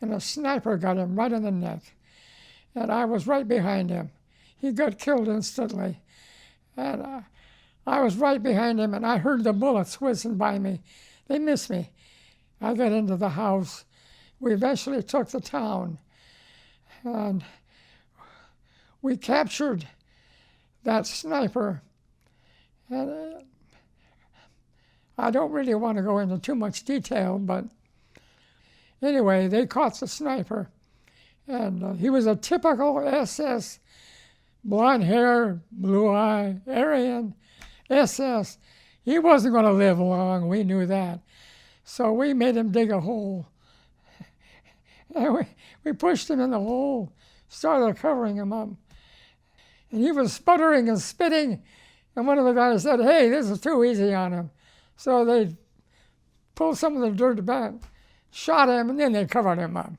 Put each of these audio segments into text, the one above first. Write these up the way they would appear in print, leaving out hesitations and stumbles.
and a sniper got him right in the neck. And I was right behind him. He got killed instantly. And I was right behind him, and I heard the bullets whizzing by me. They missed me. I got into the house. We eventually took the town, and we captured that sniper. And I don't really want to go into too much detail, but anyway, they caught the sniper. And he was a typical SS, blonde hair, blue eye, Aryan SS. He wasn't going to live long, we knew that. So we made him dig a hole. And we pushed him in the hole, started covering him up. And he was sputtering and spitting, and one of the guys said, "Hey, this is too easy on him." So they pulled some of the dirt back, shot him, and then they covered him up.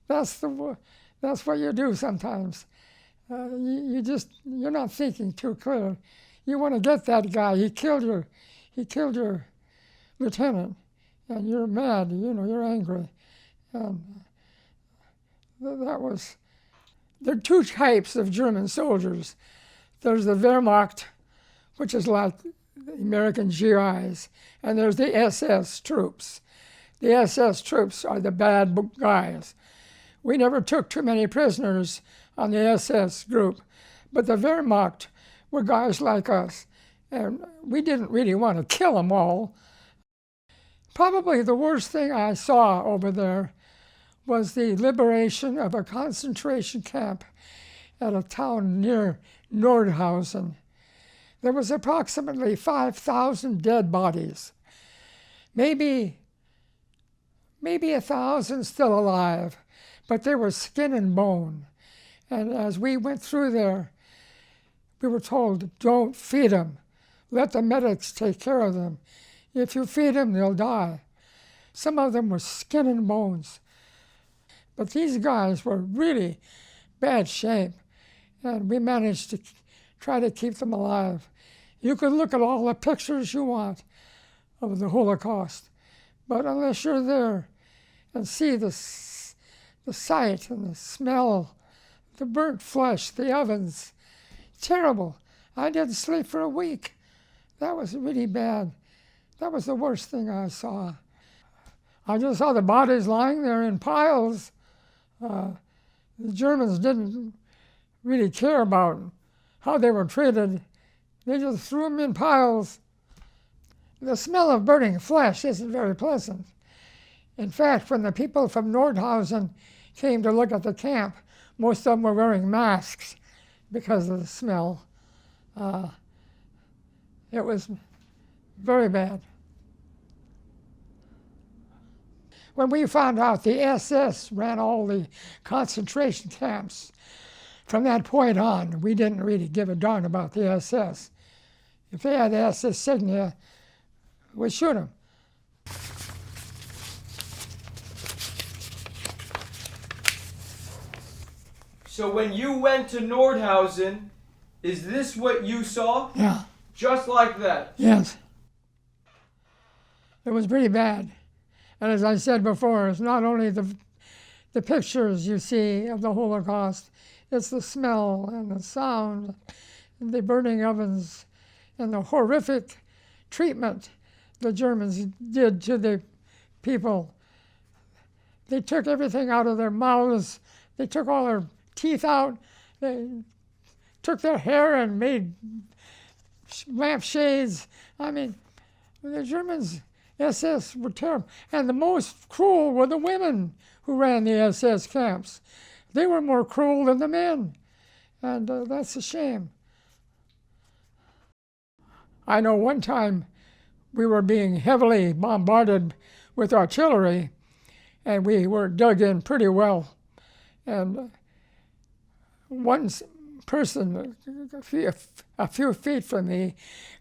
That's what you do sometimes. You're not thinking too clear. You want to get that guy. He killed your lieutenant, and you're mad. You're angry. And there are two types of German soldiers. There's the Wehrmacht, which is like the American GIs, and there's the SS troops. The SS troops are the bad guys. We never took too many prisoners on the SS group, but the Wehrmacht were guys like us, and we didn't really want to kill them all. Probably the worst thing I saw over there was the liberation of a concentration camp at a town near Nordhausen. There was approximately 5,000 dead bodies, maybe 1,000 still alive, but they were skin and bone. And as we went through there, we were told, "Don't feed them. Let the medics take care of them. If you feed them, they'll die." Some of them were skin and bones. But these guys were really bad shape, and we managed to try to keep them alive. You could look at all the pictures you want of the Holocaust, but unless you're there and see the sight and the smell, the burnt flesh, the ovens, terrible. I didn't sleep for a week. That was really bad. That was the worst thing I saw. I just saw the bodies lying there in piles. The Germans didn't really care about how they were treated. They just threw them in piles. The smell of burning flesh isn't very pleasant. In fact, when the people from Nordhausen came to look at the camp, most of them were wearing masks because of the smell. It was very bad. When we found out the SS ran all the concentration camps, from that point on, we didn't really give a darn about the SS. If they had the SS insignia, we'd shoot them. So when you went to Nordhausen, is this what you saw? Yeah. Just like that? Yes. It was pretty bad. And as I said before, it's not only the pictures you see of the Holocaust, it's the smell and the sound, and the burning ovens, and the horrific treatment the Germans did to the people. They took everything out of their mouths. They took all their teeth out. They took their hair and made lampshades. I mean, the Germans, SS, were terrible. And the most cruel were the women who ran the SS camps. They were more cruel than the men, and that's a shame. I know one time we were being heavily bombarded with artillery, and we were dug in pretty well. And one person a few feet from me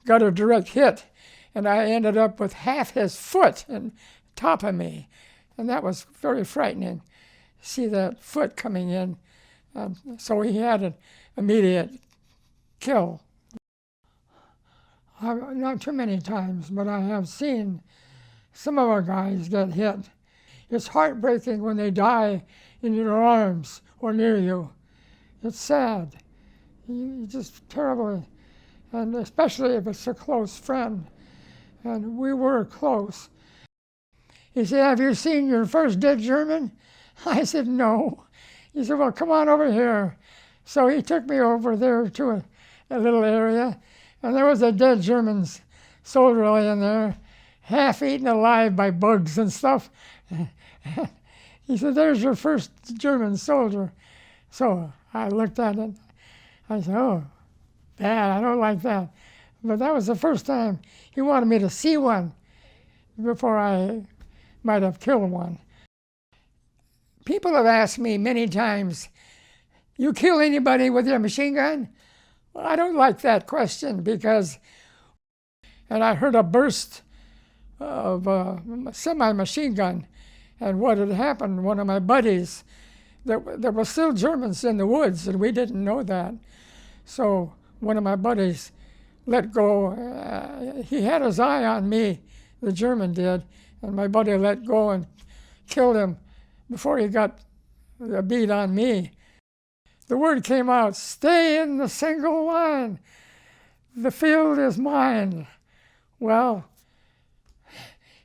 got a direct hit, and I ended up with half his foot on top of me. And that was very frightening, see that foot coming in. So he had an immediate kill. Not too many times, but I have seen some of our guys get hit. It's heartbreaking when they die in your arms or near you. It's sad. You just terribly, and especially if it's a close friend. And we were close. He said, "Have you seen your first dead German?" I said, "No." He said, "Well, come on over here." So he took me over there to a little area, and there was a dead German soldier laying there, half eaten alive by bugs and stuff. He said, "There's your first German soldier." So I looked at it. I said, "Oh, bad, I don't like that." But that was the first time he wanted me to see one before I might have killed one. People have asked me many times, "You kill anybody with your machine gun?" Well, I don't like that question because, and I heard a burst of a semi-machine gun, and what had happened, one of my buddies, there were still Germans in the woods, and we didn't know that. So one of my buddies let go. He had his eye on me, the German did, and my buddy let go and killed him before he got a bead on me. The word came out, "Stay in the single line. The field is mine." Well,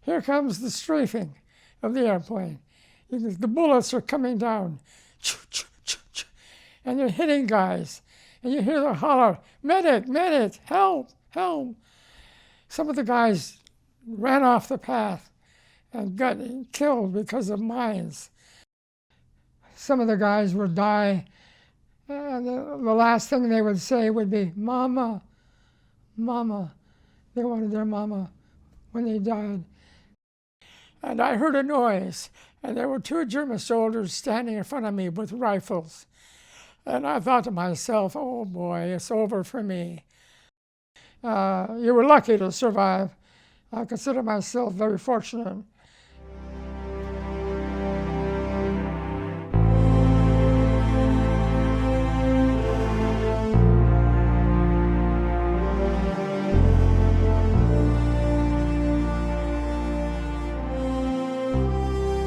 here comes the strafing of the airplane. The bullets are coming down, and they're hitting guys. And you hear the holler, "Medic, medic, help, help." Some of the guys ran off the path and got killed because of mines. Some of the guys would die, and the last thing they would say would be, "Mama, mama." They wanted their mama when they died. And I heard a noise, and there were two German soldiers standing in front of me with rifles. And I thought to myself, "Oh boy, it's over for me." You were lucky to survive. I consider myself very fortunate.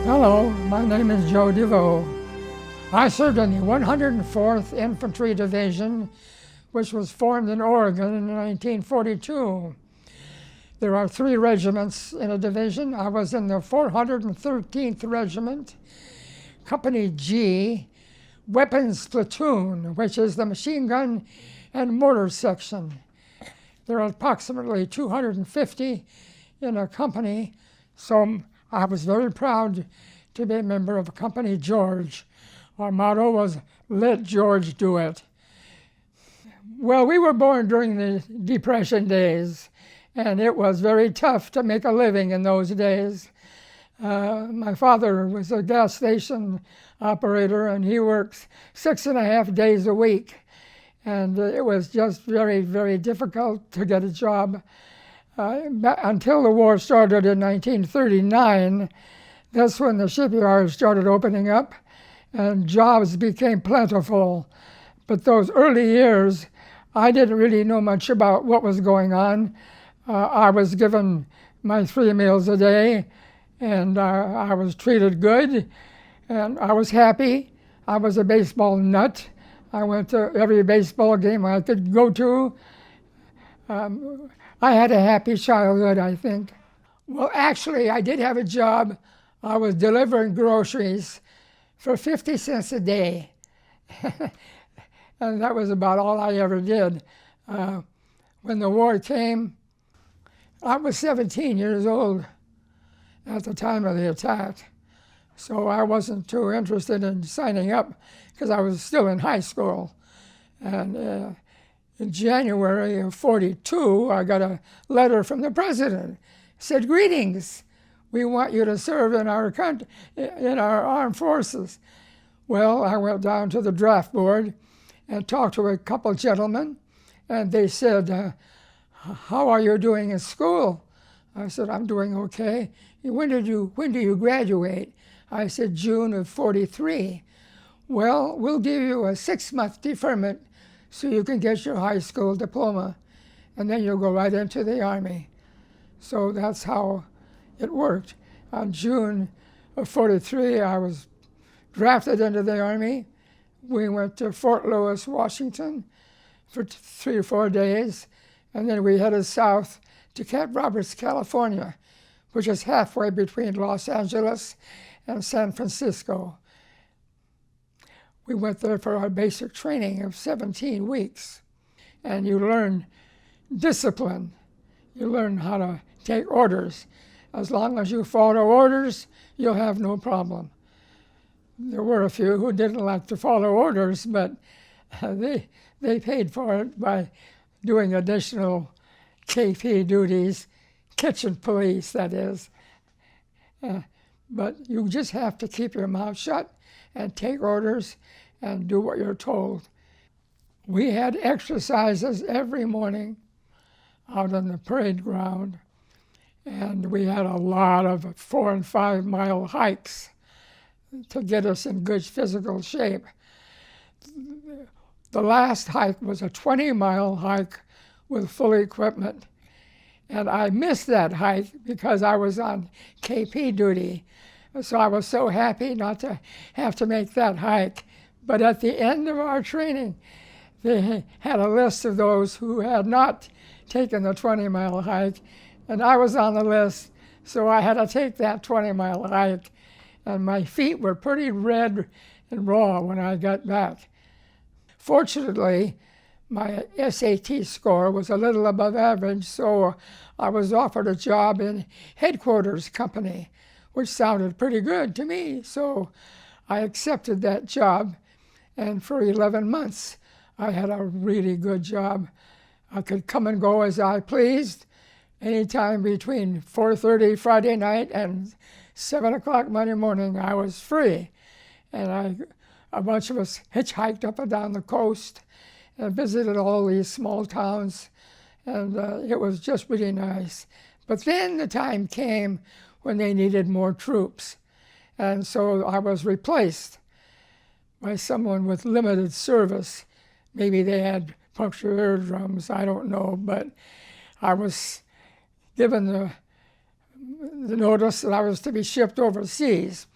Hello, my name is Joe Devaux. I served in the 104th Infantry Division, which was formed in Oregon in 1942. There are 3 regiments in a division. I was in the 413th Regiment, Company G, Weapons Platoon, which is the machine gun and mortar section. There are approximately 250 in a company, so I was very proud to be a member of Company George. Our motto was, "Let George do it." Well, we were born during the Depression days, and it was very tough to make a living in those days. My father was a gas station operator, and he worked 6.5 days a week. And it was just very, very difficult to get a job. Until the war started in 1939, that's when the shipyards started opening up and jobs became plentiful. But those early years, I didn't really know much about what was going on. I was given my 3 meals a day, and I was treated good, and I was happy. I was a baseball nut. I went to every baseball game I could go to. I had a happy childhood, I think. Well, actually, I did have a job. I was delivering groceries for 50 cents a day. And that was about all I ever did. When the war came, I was 17 years old at the time of the attack. So I wasn't too interested in signing up because I was still in high school. And in January of '42, I got a letter from the president. It said, "Greetings. We want you to serve in our country, in our armed forces." Well, I went down to the draft board and talked to a couple gentlemen, and they said, "How are you doing in school?" I said, "I'm doing okay." When do you graduate?" I said, "June of '43. "Well, we'll give you a 6-month deferment so you can get your high school diploma, and then you'll go right into the Army." So that's how it worked. On June of 43, I was drafted into the Army. We went to Fort Lewis, Washington for 3 or 4 days, and then we headed south to Camp Roberts, California, which is halfway between Los Angeles and San Francisco. We went there for our basic training of 17 weeks, and you learn discipline. You learn how to take orders. As long as you follow orders, you'll have no problem. There were a few who didn't like to follow orders, but they paid for it by doing additional KP duties, kitchen police, that is. But you just have to keep your mouth shut and take orders and do what you're told. We had exercises every morning out on the parade ground, and we had a lot of 4 and 5 mile hikes to get us in good physical shape. The last hike was a 20-mile hike with full equipment, and I missed that hike because I was on KP duty. So I was so happy not to have to make that hike. But at the end of our training, they had a list of those who had not taken the 20-mile hike, and I was on the list, so I had to take that 20-mile hike, and my feet were pretty red and raw when I got back. Fortunately, my SAT score was a little above average, so I was offered a job in headquarters company, which sounded pretty good to me, so I accepted that job, and for 11 months, I had a really good job. I could come and go as I pleased, anytime between 4:30 Friday night and 7 o'clock Monday morning. I was free, and a bunch of us hitchhiked up and down the coast and visited all these small towns, and it was just really nice. But then the time came when they needed more troops, and so I was replaced by someone with limited service. Maybe they had punctured eardrums, I don't know, but I was given the notice that I was to be shipped overseas.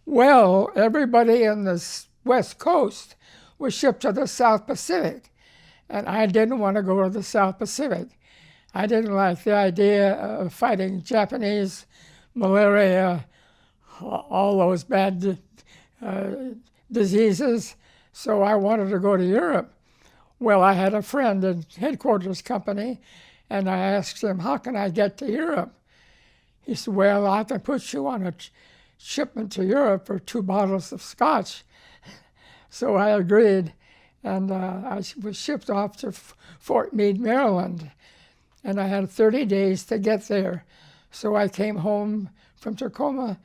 Well, everybody in the West Coast was shipped to the South Pacific, and I didn't want to go to the South Pacific. I didn't like the idea of fighting Japanese, malaria, all those bad diseases, so I wanted to go to Europe. Well, I had a friend in headquarters company, and I asked him, how can I get to Europe? He said, well, I can put you on a shipment to Europe for 2 bottles of scotch. So I agreed, and I was shipped off to Fort Meade, Maryland, and I had 30 days to get there. So I came home from Tacoma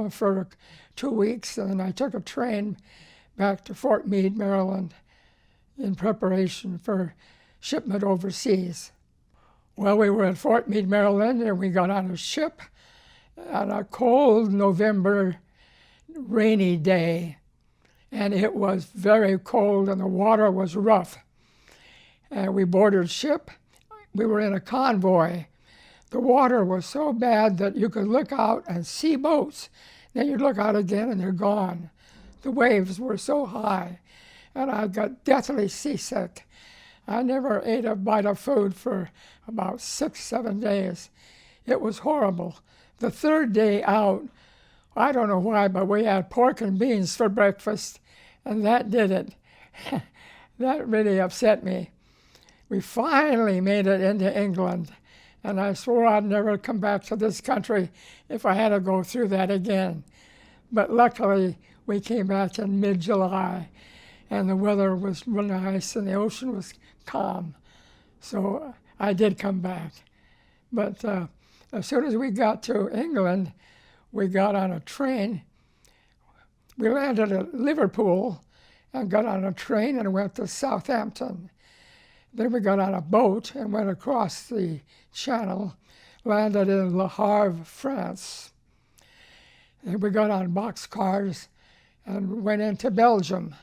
for 2 weeks, and then I took a train back to Fort Meade, Maryland, in preparation for shipment overseas. Well, we were at Fort Meade, Maryland, and we got on a ship on a cold November rainy day, and it was very cold and the water was rough. And we boarded ship. We were in a convoy. The water was so bad that you could look out and see boats. Then you'd look out again and they're gone. The waves were so high, and I got deathly seasick. I never ate a bite of food for about 6-7 days. It was horrible. The 3rd day out, I don't know why, but we had pork and beans for breakfast, and that did it. That really upset me. We finally made it into England, and I swore I'd never come back to this country if I had to go through that again. But luckily, we came back in mid-July, and the weather was real nice, and the ocean was calm. So I did come back. But as soon as we got to England, we got on a train. We landed at Liverpool and got on a train and went to Southampton. Then we got on a boat and went across the channel, landed in Le Havre, France. And we got on boxcars and went into Belgium.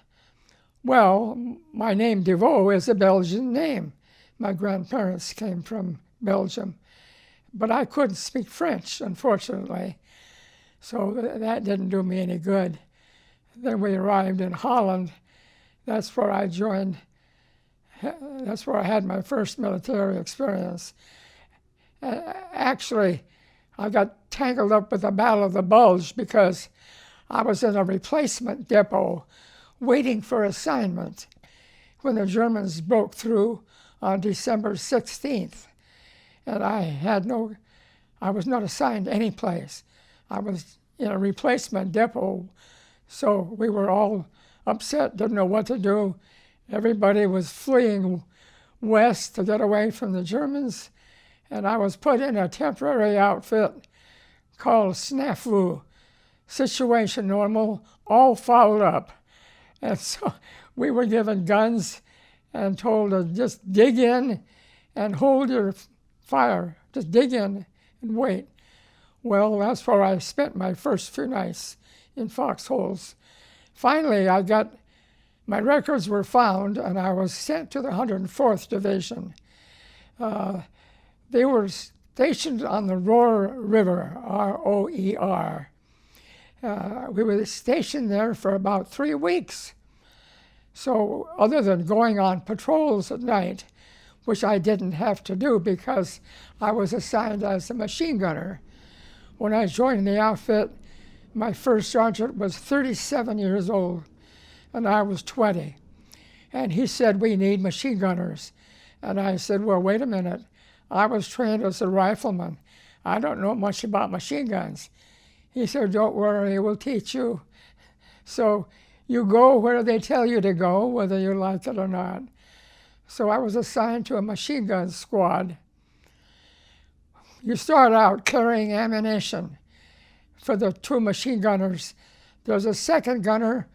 Well, my name Devaux is a Belgian name. My grandparents came from Belgium. But I couldn't speak French, unfortunately. So that didn't do me any good. Then we arrived in Holland. That's where I joined. That's where I had my first military experience. Actually, I got tangled up with the Battle of the Bulge because I was in a replacement depot waiting for assignment when the Germans broke through on December 16th. And I was not assigned any place. I was in a replacement depot, so we were all upset, didn't know what to do. Everybody was fleeing west to get away from the Germans, and I was put in a temporary outfit called Snafu, situation normal, all fouled up. And so we were given guns and told to just dig in and hold your fire. Just dig in and wait. Well, that's where I spent my first few nights, in foxholes. Finally, my records were found, and I was sent to the 104th Division. They were stationed on the Roer River, R-O-E-R. We were stationed there for about 3 weeks. So other than going on patrols at night, which I didn't have to do because I was assigned as a machine gunner. When I joined the outfit, my first sergeant was 37 years old, and I was 20. And he said, we need machine gunners. And I said, well, wait a minute. I was trained as a rifleman. I don't know much about machine guns. He said, don't worry, we'll teach you. So you go where they tell you to go, whether you like it or not. So I was assigned to a machine gun squad. You start out carrying ammunition for the 2 machine gunners. There's a second gunner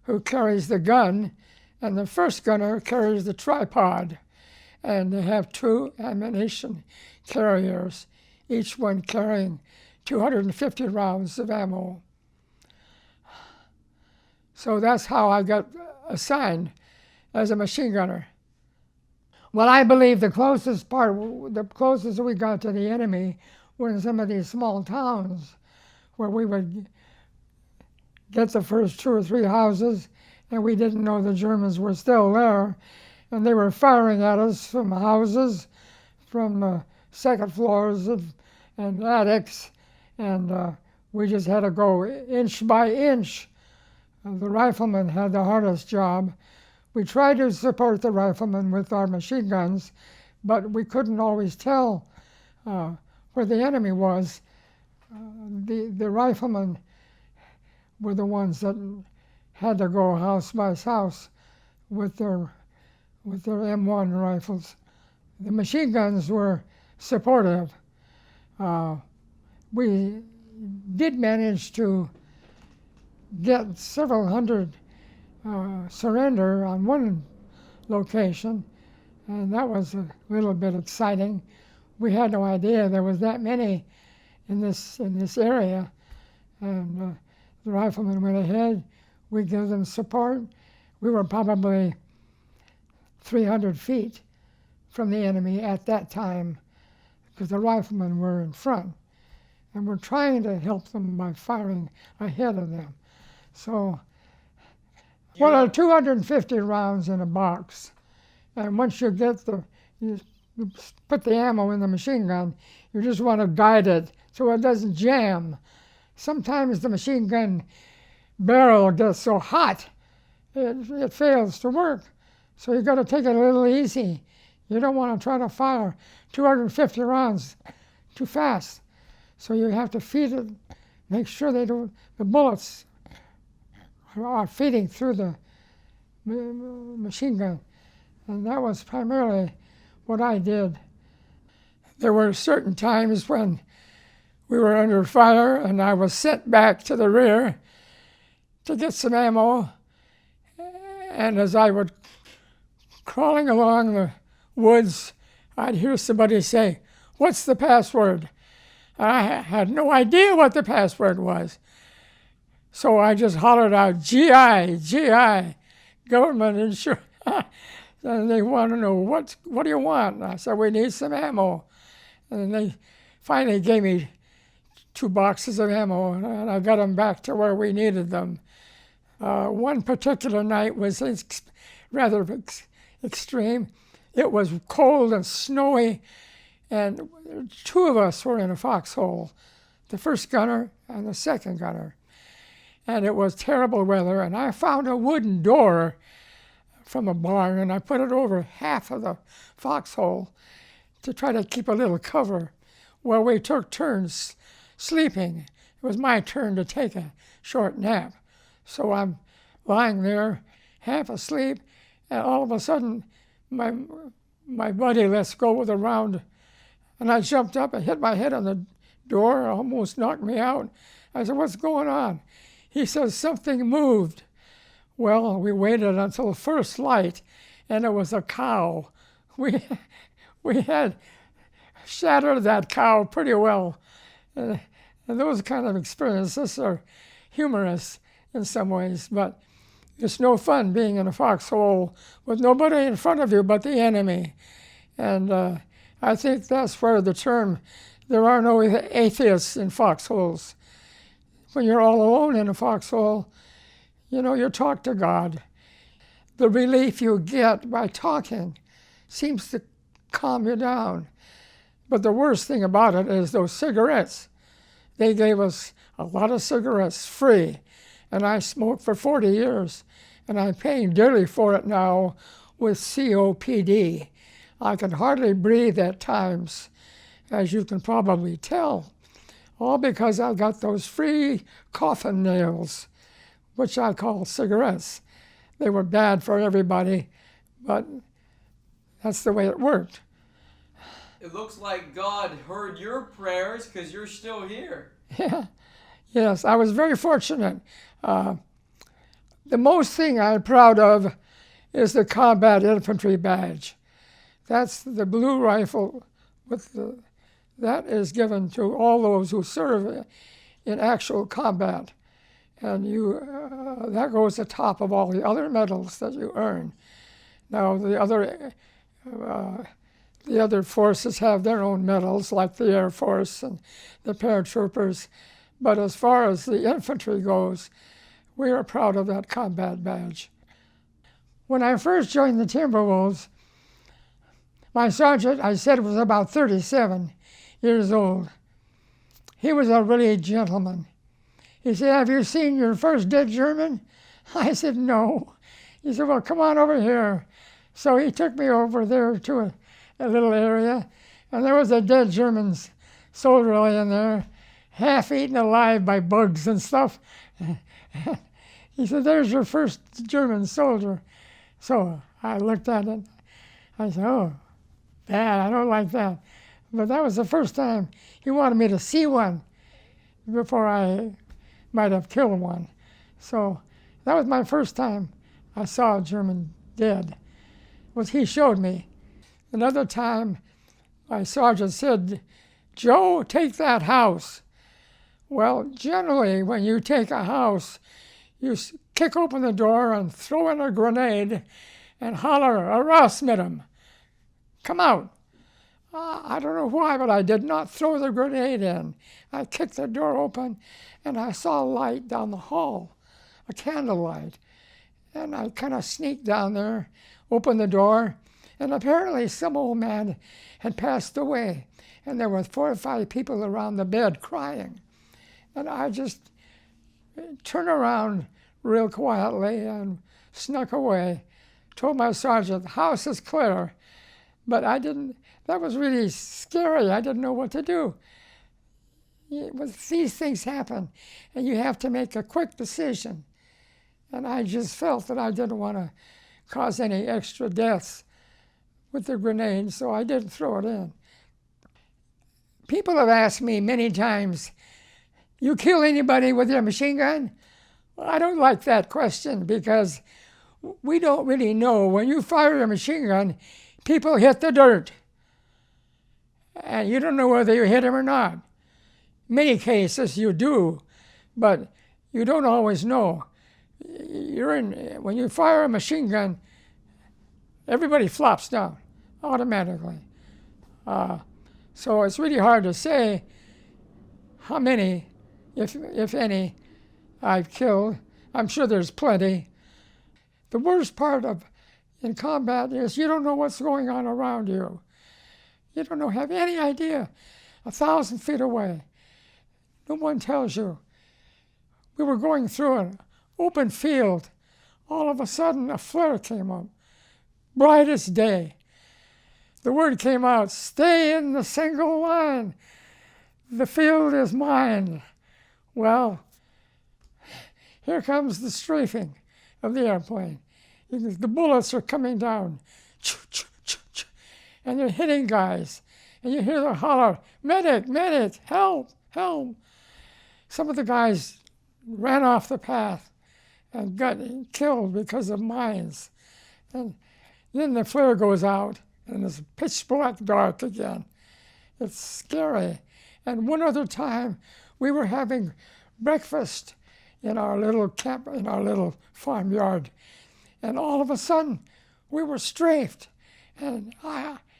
who carries the gun, and the first gunner carries the tripod. And they have 2 ammunition carriers, each one carrying 250 rounds of ammo. So that's how I got assigned as a machine gunner. Well, I believe the closest we got to the enemy were in some of these small towns where we would get the first 2 or 3 houses, and we didn't know the Germans were still there. And they were firing at us from houses, from second floors and attics, and we just had to go inch by inch. The riflemen had the hardest job. We tried to support the riflemen with our machine guns, but we couldn't always tell where the enemy was. The riflemen were the ones that had to go house by house with their M1 rifles. The machine guns were supportive. We did manage to get several hundred surrender on one location, and that was a little bit exciting. We had no idea there was that many in this area, and the riflemen went ahead. We gave them support. We were probably 300 feet from the enemy at that time because the riflemen were in front, and we're trying to help them by firing ahead of them. So, well, 250 rounds in a box, and once you you put the ammo in the machine gun, you just want to guide it so it doesn't jam. Sometimes the machine gun barrel gets so hot, it fails to work. So you got to take it a little easy. You don't want to try to fire 250 rounds too fast. So you have to feed it, make sure the bullets are feeding through the machine gun. And that was primarily what I did. There were certain times when we were under fire and I was sent back to the rear to get some ammo. And as I would crawling along the woods, I'd hear somebody say, "What's the password?" And I had no idea what the password was. So I just hollered out, GI, GI, government insurance. And they want to know, what do you want? And I said, we need some ammo. And they finally gave me 2 boxes of ammo, and I got them back to where we needed them. One particular night was rather extreme. It was cold and snowy, and 2 of us were in a foxhole, the first gunner and the second gunner. And it was terrible weather, and I found a wooden door from a barn, and I put it over half of the foxhole to try to keep a little cover. Well, we took turns sleeping. It was my turn to take a short nap. So I'm lying there, half asleep, and all of a sudden, my buddy lets go with a round, and I jumped up and hit my head on the door, almost knocked me out. I said, "What's going on?" He says, "Something moved." Well, we waited until first light, and it was a cow. We had shattered that cow pretty well. And those kind of experiences are humorous in some ways, but it's no fun being in a foxhole with nobody in front of you but the enemy. And I think that's where the term, there are no atheists in foxholes. When you're all alone in a foxhole, you talk to God. The relief you get by talking seems to calm you down. But the worst thing about it is those cigarettes. They gave us a lot of cigarettes free, and I smoked for 40 years, and I'm paying dearly for it now with COPD. I can hardly breathe at times, as you can probably tell, all because I got those free coffin nails, which I call cigarettes. They were bad for everybody, but that's the way it worked. It looks like God heard your prayers because you're still here. Yeah. Yes, I was very fortunate. The most thing I'm proud of is the combat infantry badge. That's the blue rifle that is given to all those who serve in actual combat. And that goes atop of all the other medals that you earn. Now, the other forces have their own medals, like the Air Force and the paratroopers. But as far as the infantry goes, we are proud of that combat badge. When I first joined the Timberwolves, my sergeant, I said, was about 37 years old. He was a really gentleman. He said, "Have you seen your first dead German?" I said, "No." He said, "Well, come on over here." So he took me over there to a little area, and there was a dead German soldier laying there, half eaten alive by bugs and stuff. He said, "There's your first German soldier." So I looked at it. I said, "Oh, bad, I don't like that." But that was the first time he wanted me to see one before I might have killed one. So that was my first time I saw a German dead, was he showed me. Another time, my sergeant said, "Joe, take that house." Well, generally, when you take a house, you kick open the door and throw in a grenade and holler, "Arrest him! Come out!" I don't know why, but I did not throw the grenade in. I kicked the door open, and I saw a light down the hall, a candlelight. And I kind of sneaked down there, opened the door, and apparently some old man had passed away, and there were 4 or 5 people around the bed crying. And I just turned around real quietly and snuck away, told my sergeant, "The house is clear." But that was really scary. I didn't know what to do. These things happen, and you have to make a quick decision. And I just felt that I didn't want to cause any extra deaths with the grenade, so I didn't throw it in. People have asked me many times, "You kill anybody with your machine gun?" Well, I don't like that question because we don't really know. When you fire a machine gun, people hit the dirt, and you don't know whether you hit them or not. In many cases you do, but you don't always know. When you fire a machine gun, everybody flops down automatically. So it's really hard to say how many, if any, I've killed. I'm sure there's plenty. The worst part in combat is you don't know what's going on around you. You don't have any idea. 1,000 feet away, no one tells you. We were going through an open field. All of a sudden, a flare came up, bright as day. The word came out, "Stay in the single line. The field is mine." Well, here comes the strafing of the airplane. The bullets are coming down, and they're hitting guys. And you hear the holler, "Medic, medic, help, help." Some of the guys ran off the path and got killed because of mines. And then the flare goes out, and it's pitch black dark again. It's scary. And one other time, we were having breakfast in our little camp, in our little farmyard. And all of a sudden, we were strafed. And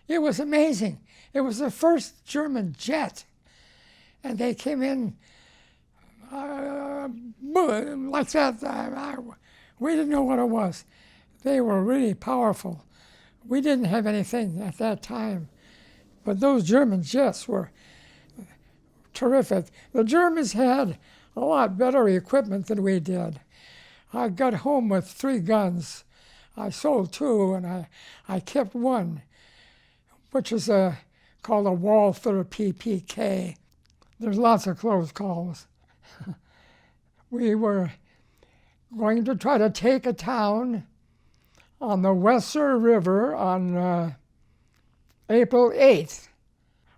it was amazing. It was the first German jet. And they came in like that. We didn't know what it was. They were really powerful. We didn't have anything at that time. But those German jets were terrific. The Germans had a lot better equipment than we did. I got home with 3 guns. I sold 2, and I kept 1, which is called a Walther PPK. There's lots of close calls. We were going to try to take a town on the Weser River on April 8th.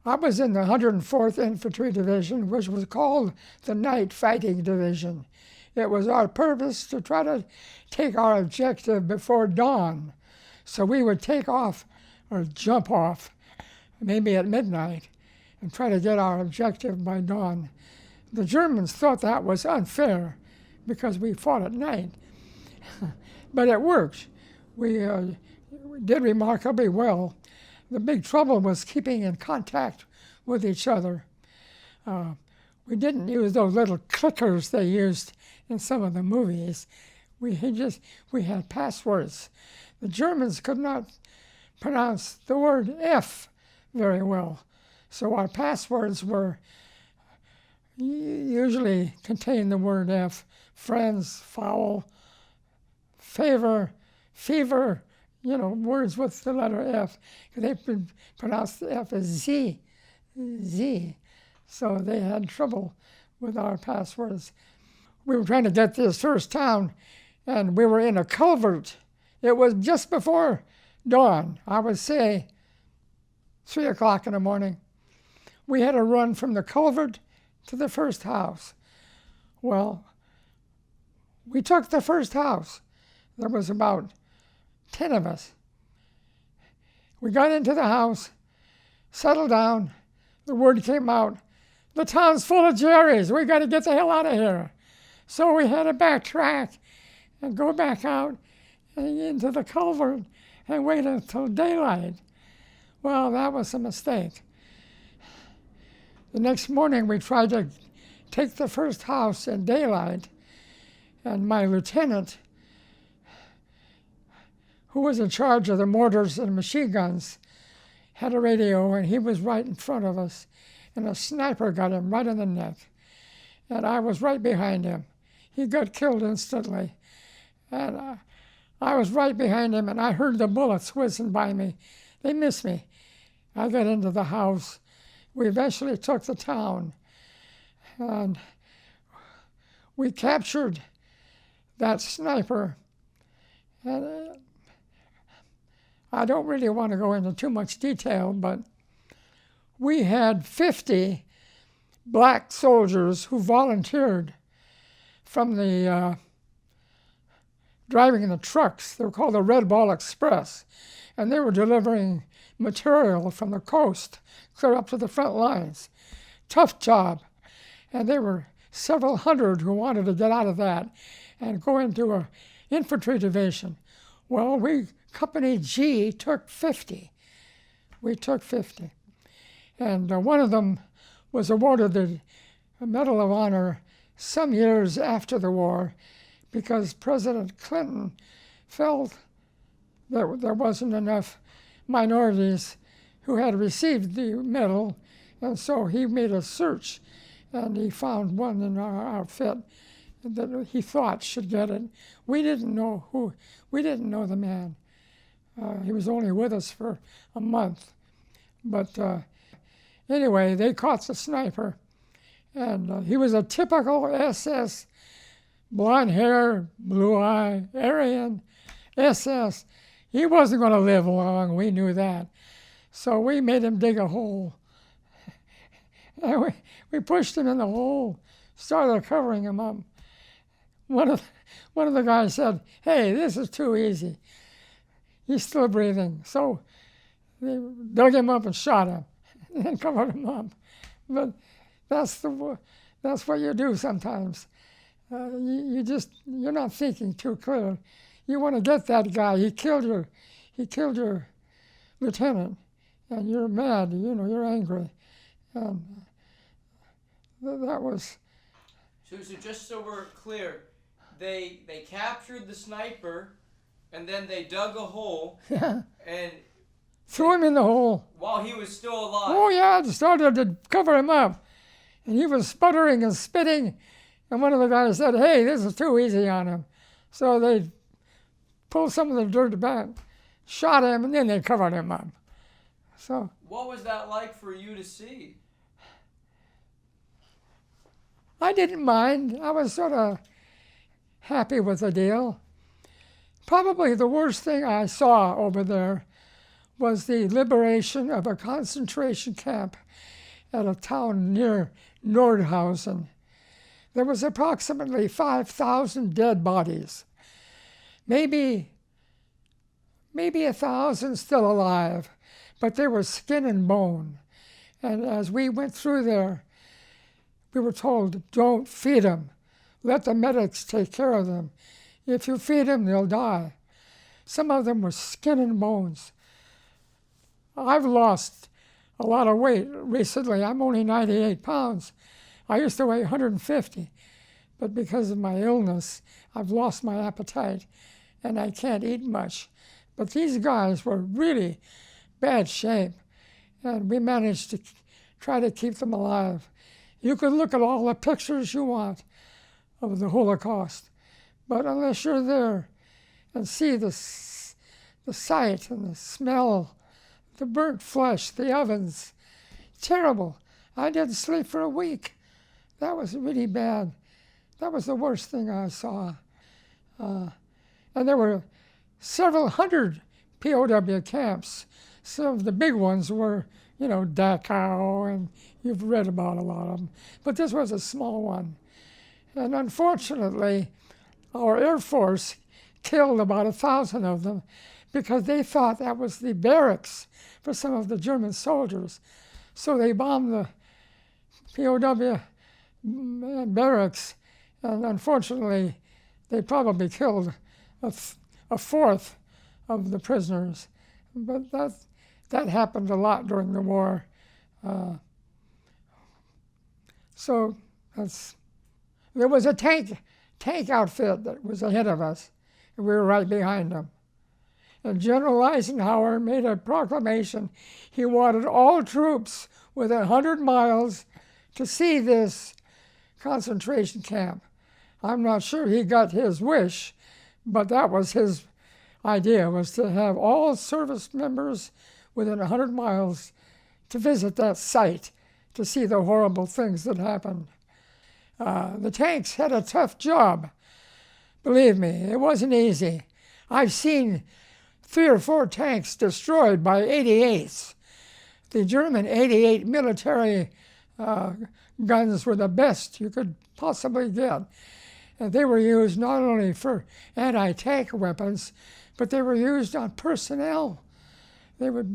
I was in the 104th Infantry Division, which was called the Night Fighting Division. It was our purpose to try to take our objective before dawn. So we would take off or jump off, maybe at midnight, and try to get our objective by dawn. The Germans thought that was unfair because we fought at night. But it worked. We did remarkably well. The big trouble was keeping in contact with each other. We didn't use those little clickers they used in some of the movies. We had passwords. The Germans could not pronounce the word F very well, so our passwords were usually contained the word F: friends, foul, favor, fever, words with the letter F. They pronounced the F as Z, Z. So they had trouble with our passwords. We were trying to get this first town, and we were in a culvert. It was just before dawn, I would say 3 o'clock in the morning. We had to run from the culvert to the first house. Well, we took the first house. There was about 10 of us. We got into the house, settled down. The word came out, "The town's full of Jerry's. We got to get the hell out of here." So we had to backtrack and go back out and into the culvert and wait until daylight. Well, that was a mistake. The next morning, we tried to take the first house in daylight, and my lieutenant, who was in charge of the mortars and machine guns, had a radio, and he was right in front of us, and a sniper got him right in the neck, and I was right behind him. He got killed instantly, and I was right behind him, and I heard the bullets whizzing by me. They missed me. I got into the house. We eventually took the town, and we captured that sniper. And I don't really want to go into too much detail, but we had 50 black soldiers who volunteered from the driving the trucks. They were called the Red Ball Express, and they were delivering material from the coast clear up to the front lines. Tough job. And there were several hundred who wanted to get out of that and go into an infantry division. Well, Company G took 50. We took 50. And one of them was awarded the a Medal of Honor some years after the war because President Clinton felt that there wasn't enough minorities who had received the medal, and so he made a search, and he found one in our outfit that he thought should get it. We didn't know the man. He was only with us for a month. But anyway, they caught the sniper, and he was a typical SS, blonde hair, blue eye, Aryan, SS. He wasn't going to live long, we knew that. So we made him dig a hole. And we pushed him in the hole, started covering him up. One of the guys said, "Hey, this is too easy. He's still breathing." So they dug him up and shot him, and then covered him up. But that's what you do sometimes. You're not thinking too clear. You want to get that guy. He killed your lieutenant, and you're mad. You're angry, and that was. So just so we're clear, they captured the sniper, and then they dug a hole. Yeah. And threw him in the hole. While he was still alive. Oh yeah, started to cover him up, and he was sputtering and spitting. And one of the guys said, "Hey, this is too easy on him." So they pulled some of the dirt back, shot him, and then they covered him up. So. What was that like for you to see? I didn't mind. I was sort of happy with the deal. Probably the worst thing I saw over there was the liberation of a concentration camp at a town near Nordhausen. There was approximately 5,000 dead bodies. Maybe 1,000 still alive, but they were skin and bone. And as we went through there, we were told, "Don't feed them. Let the medics take care of them. If you feed them, they'll die." Some of them were skin and bones. I've lost a lot of weight recently. I'm only 98 pounds. I used to weigh 150, but because of my illness, I've lost my appetite, and I can't eat much. But these guys were really bad shape, and we managed to try to keep them alive. You could look at all the pictures you want of the Holocaust, but unless you're there and see the sight and the smell, the burnt flesh, the ovens, terrible. I didn't sleep for a week. That was really bad. That was the worst thing I saw. And there were several hundred POW camps. Some of the big ones were, Dachau, and you've read about a lot of them. But this was a small one. And unfortunately, our Air Force killed about 1,000 of them because they thought that was the barracks for some of the German soldiers. So they bombed the POW barracks, and unfortunately, they probably killed a fourth of the prisoners. But that happened a lot during the war. So there was a tank outfit that was ahead of us, and we were right behind them. And General Eisenhower made a proclamation. He wanted all troops within 100 miles to see this concentration camp. I'm not sure he got his wish, but that was his idea, was to have all service members within 100 miles to visit that site to see the horrible things that happened. The tanks had a tough job. Believe me, it wasn't easy. I've seen 3 or 4 tanks destroyed by 88s. The German 88 military guns were the best you could possibly get. And they were used not only for anti-tank weapons, but they were used on personnel. They were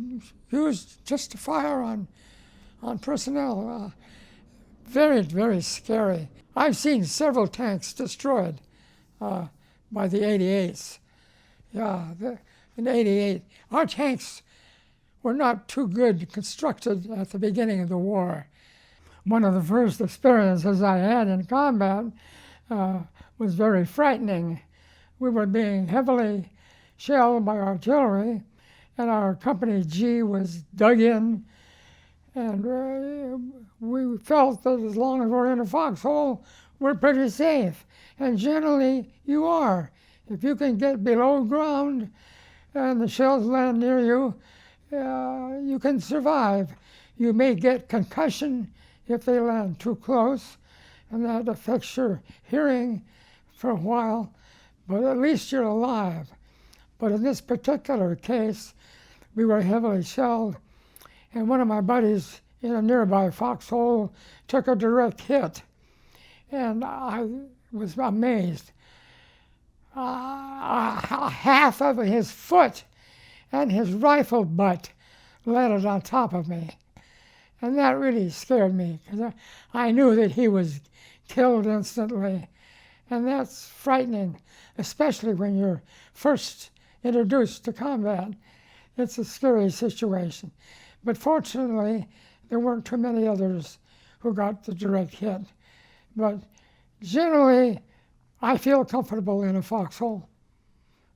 used just to fire on personnel. Very, very scary. I've seen several tanks destroyed by the 88s. Yeah, in 88. Our tanks were not too good constructed at the beginning of the war. one of the first experiences I had in combat was very frightening. We were being heavily shelled by artillery, and our Company G was dug in, and we felt that as long as we're in a foxhole, we're pretty safe. And generally, you are. If you can get below ground and the shells land near you, you can survive. You may get concussion if they land too close, and that affects your hearing for a while, but at least you're alive. But in this particular case, we were heavily shelled, and one of my buddies in a nearby foxhole took a direct hit, and I was amazed. Half of his foot and his rifle butt landed on top of me. And that really scared me, because I knew that he was killed instantly. And that's frightening, especially when you're first introduced to combat. It's a scary situation. But fortunately, there weren't too many others who got the direct hit. But generally, I feel comfortable in a foxhole.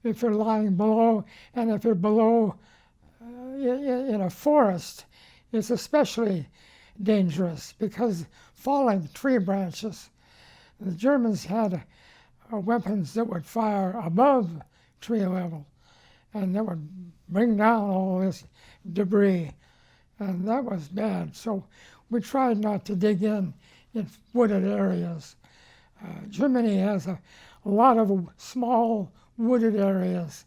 If you're lying below, and if you're below in a forest, it's especially dangerous because falling tree branches. The Germans had weapons that would fire above tree level, and that would bring down all this debris, and that was bad. So we tried not to dig in wooded areas. Germany has a lot of small wooded areas.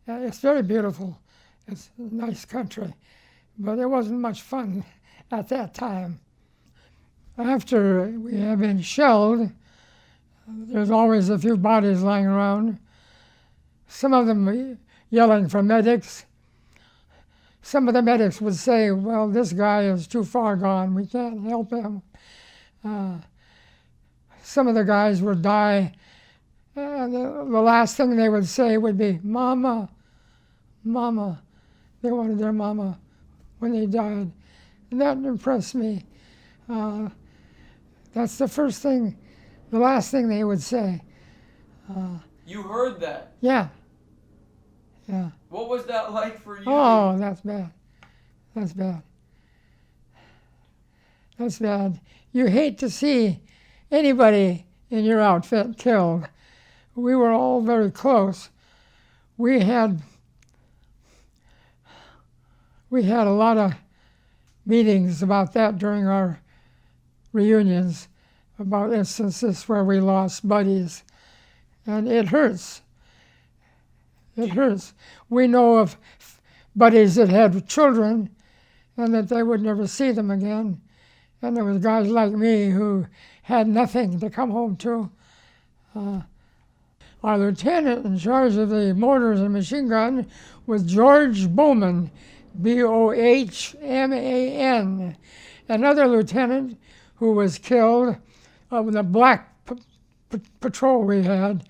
It's very beautiful. It's a nice country, but it wasn't much fun at that time. After we have been shelled, there's always a few bodies lying around, some of them yelling for medics. Some of the medics would say, well, this guy is too far gone, we can't help him. Some of the guys would die, and the last thing they would say would be, Mama, Mama. They wanted their mama when they died. And that impressed me. That's the last thing they would say. You heard that? Yeah. Yeah. What was that like for you? Oh, that's bad. That's bad. That's bad. You hate to see anybody in your outfit killed. We were all very close. We had a lot of meetings about that during our reunions, about instances where we lost buddies, and it hurts. It hurts. We know of buddies that had children and that they would never see them again, and there was guys like me who had nothing to come home to. Our lieutenant in charge of the mortars and machine gun was George Bowman, Bohman. Another lieutenant who was killed with a black patrol we had.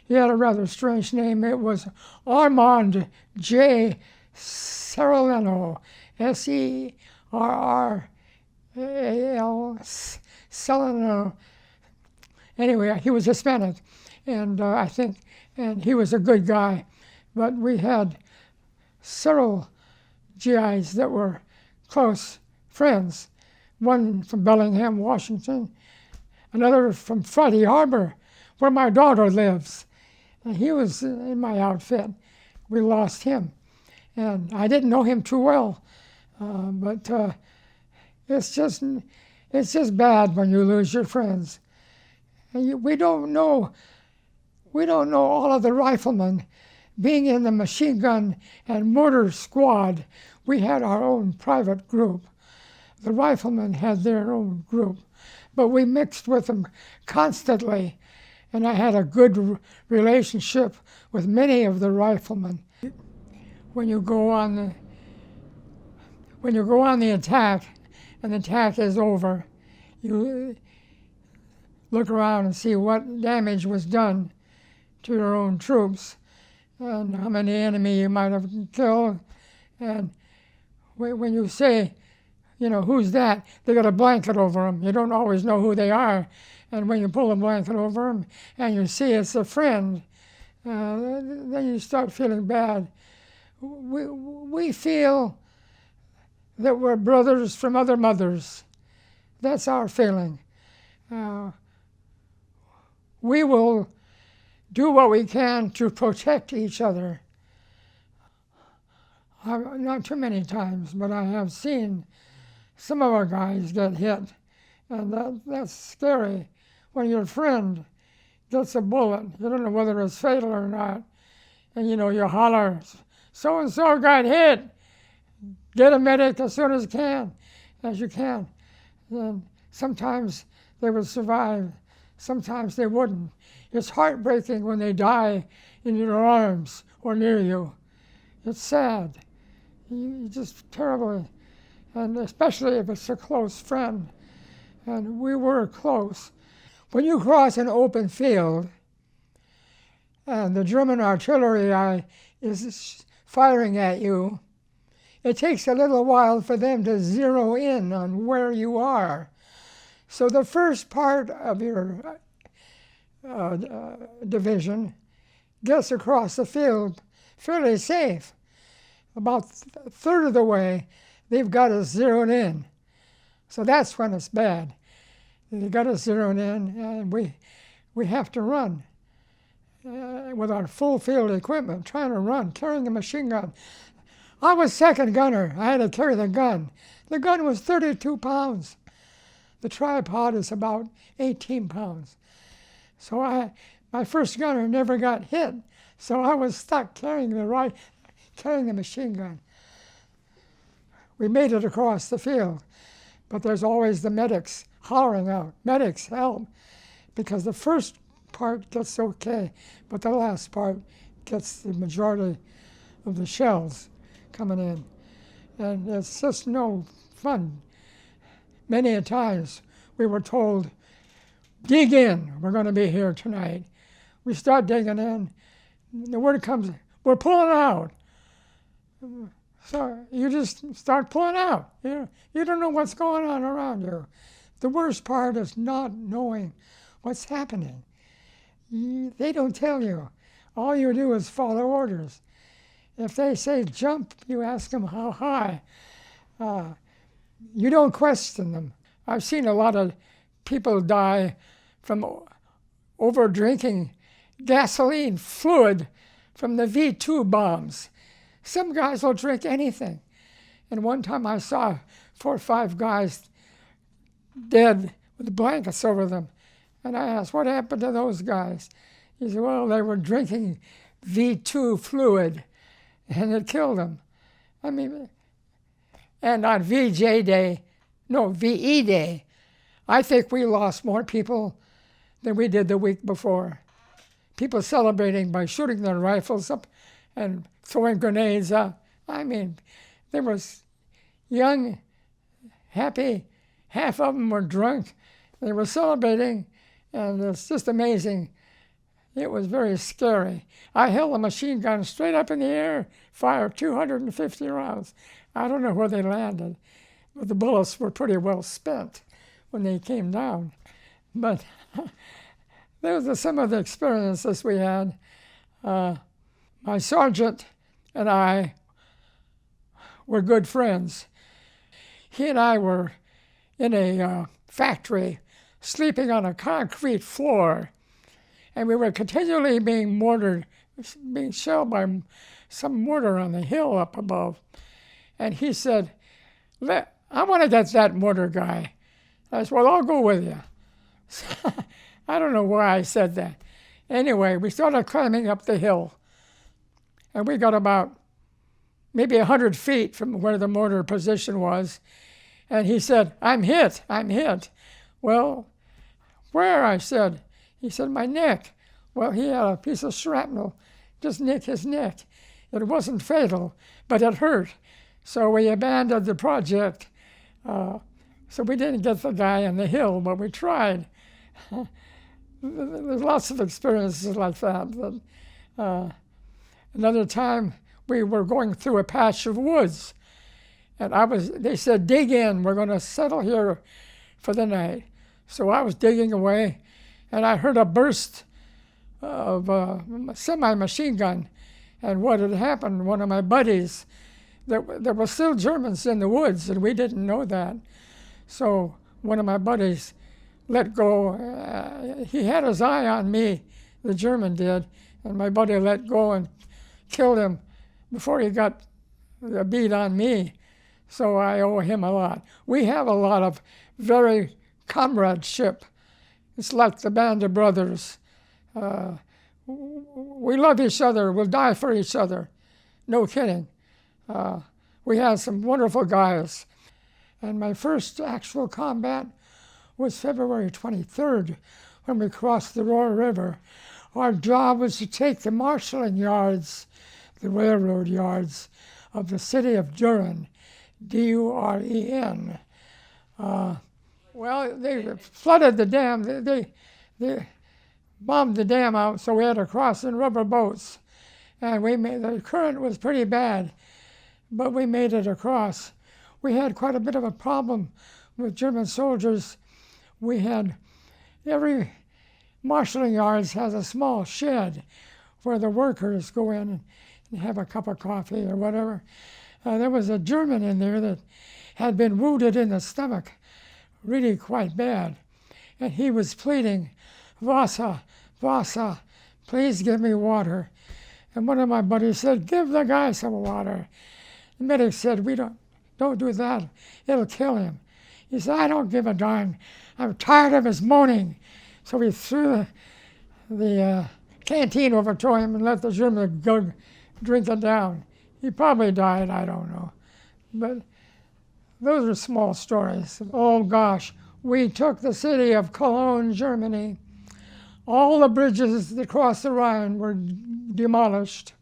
He had a rather strange name. It was Armand J. Serraleno, S-E-R-R-A-L, Serraleno. Anyway, he was Hispanic, and and he was a good guy. But we had several GIs that were close friends. One from Bellingham, Washington, another from Friday Harbor, where my daughter lives. And he was in my outfit. We lost him. And I didn't know him too well, but it's just bad when you lose your friends. And we don't know all of the riflemen. Being in the machine gun and mortar squad, we had our own private group. The riflemen had their own group, but we mixed with them constantly, and I had a good relationship with many of the riflemen. When you go on the attack, and the attack is over, you look around and see what damage was done to your own troops, and how many enemy you might have killed. And when you say who's that? They got a blanket over them. You don't always know who they are. And when you pull a blanket over them and you see it's a friend, then you start feeling bad. We feel that we're brothers from other mothers. That's our feeling. We will do what we can to protect each other. Not too many times, but I have seen some of our guys get hit, and that's scary. When your friend gets a bullet, you don't know whether it's fatal or not, and you holler, so-and-so got hit, get a medic as soon as you can. And sometimes they would survive, sometimes they wouldn't. It's heartbreaking when they die in your arms or near you. It's sad. You just terribly, and especially if it's a close friend. And we were close. When you cross an open field and the German artillery is firing at you, it takes a little while for them to zero in on where you are. So the first part of your division gets across the field fairly safe. About a third of the way, they've got us zeroed in. So that's when it's bad. They got us zeroed in, and we have to run with our full field equipment, trying to run, carrying a machine gun. I was second gunner. I had to carry the gun. The gun was 32 pounds. The tripod is about 18 pounds. So my first gunner never got hit, so I was stuck carrying the machine gun. We made it across the field, but there's always the medics hollering out, medics, help, because the first part gets okay, but the last part gets the majority of the shells coming in, and it's just no fun. Many a times we were told, dig in, we're going to be here tonight. We start digging in, the word comes, we're pulling out. So you just start pulling out. You don't know what's going on around you. The worst part is not knowing what's happening. They don't tell you. All you do is follow orders. If they say jump, you ask them how high. You don't question them. I've seen a lot of people die from over drinking gasoline fluid from the V2 bombs. Some guys will drink anything. And one time I saw 4 or 5 guys dead with blankets over them. And I asked, what happened to those guys? He said, well, they were drinking V2 fluid, and it killed them. I mean, and on VE Day, I think we lost more people than we did the week before. People celebrating by shooting their rifles up and throwing grenades up. I mean, there was young, happy, half of them were drunk. They were celebrating, and it's just amazing. It was very scary. I held a machine gun straight up in the air, fired 250 rounds. I don't know where they landed, but the bullets were pretty well spent when they came down. But those are some of the experiences we had. My sergeant and I were good friends. He and I were in a factory, sleeping on a concrete floor, and we were continually being shelled by some mortar on the hill up above. And he said, I want to get that mortar guy. I said, well, I'll go with you. I don't know why I said that. Anyway, we started climbing up the hill, and we got about maybe 100 feet from where the mortar position was. And he said, I'm hit. Well, where? I said. He said, my neck. Well, he had a piece of shrapnel just nick his neck. It wasn't fatal, but it hurt. So we abandoned the project. So we didn't get the guy on the hill, but we tried. There's lots of experiences like that. Another time, we were going through a patch of woods, And they said, dig in, we're going to settle here for the night. So I was digging away, and I heard a burst of a semi-machine gun. And what had happened, one of my buddies, there were still Germans in the woods, and we didn't know that. So one of my buddies let go. He had his eye on me, the German did, and my buddy let go and killed him before he got a beat on me. So I owe him a lot. We have a lot of very comradeship. It's like the band of brothers. We love each other. We'll die for each other. No kidding. We had some wonderful guys. And my first actual combat was February 23rd when we crossed the Roar River. Our job was to take the marshalling yards, the railroad yards of the city of Duren, D-U-R-E-N. Well, they flooded the dam. They bombed the dam out, so we had to cross in rubber boats. And the current was pretty bad, but we made it across. We had quite a bit of a problem with German soldiers. We had every marshalling yards has a small shed where the workers go in and have a cup of coffee or whatever. There was a German in there that had been wounded in the stomach, really quite bad. And he was pleading, Wasser, Wasser, please give me water. And one of my buddies said, give the guy some water. The medic said, we don't do that, it'll kill him. He said, I don't give a darn. I'm tired of his moaning. So we threw the canteen over to him and let the German go drink it down. He probably died, I don't know. But those are small stories. Oh gosh, we took the city of Cologne, Germany. All the bridges that crossed the Rhine were demolished.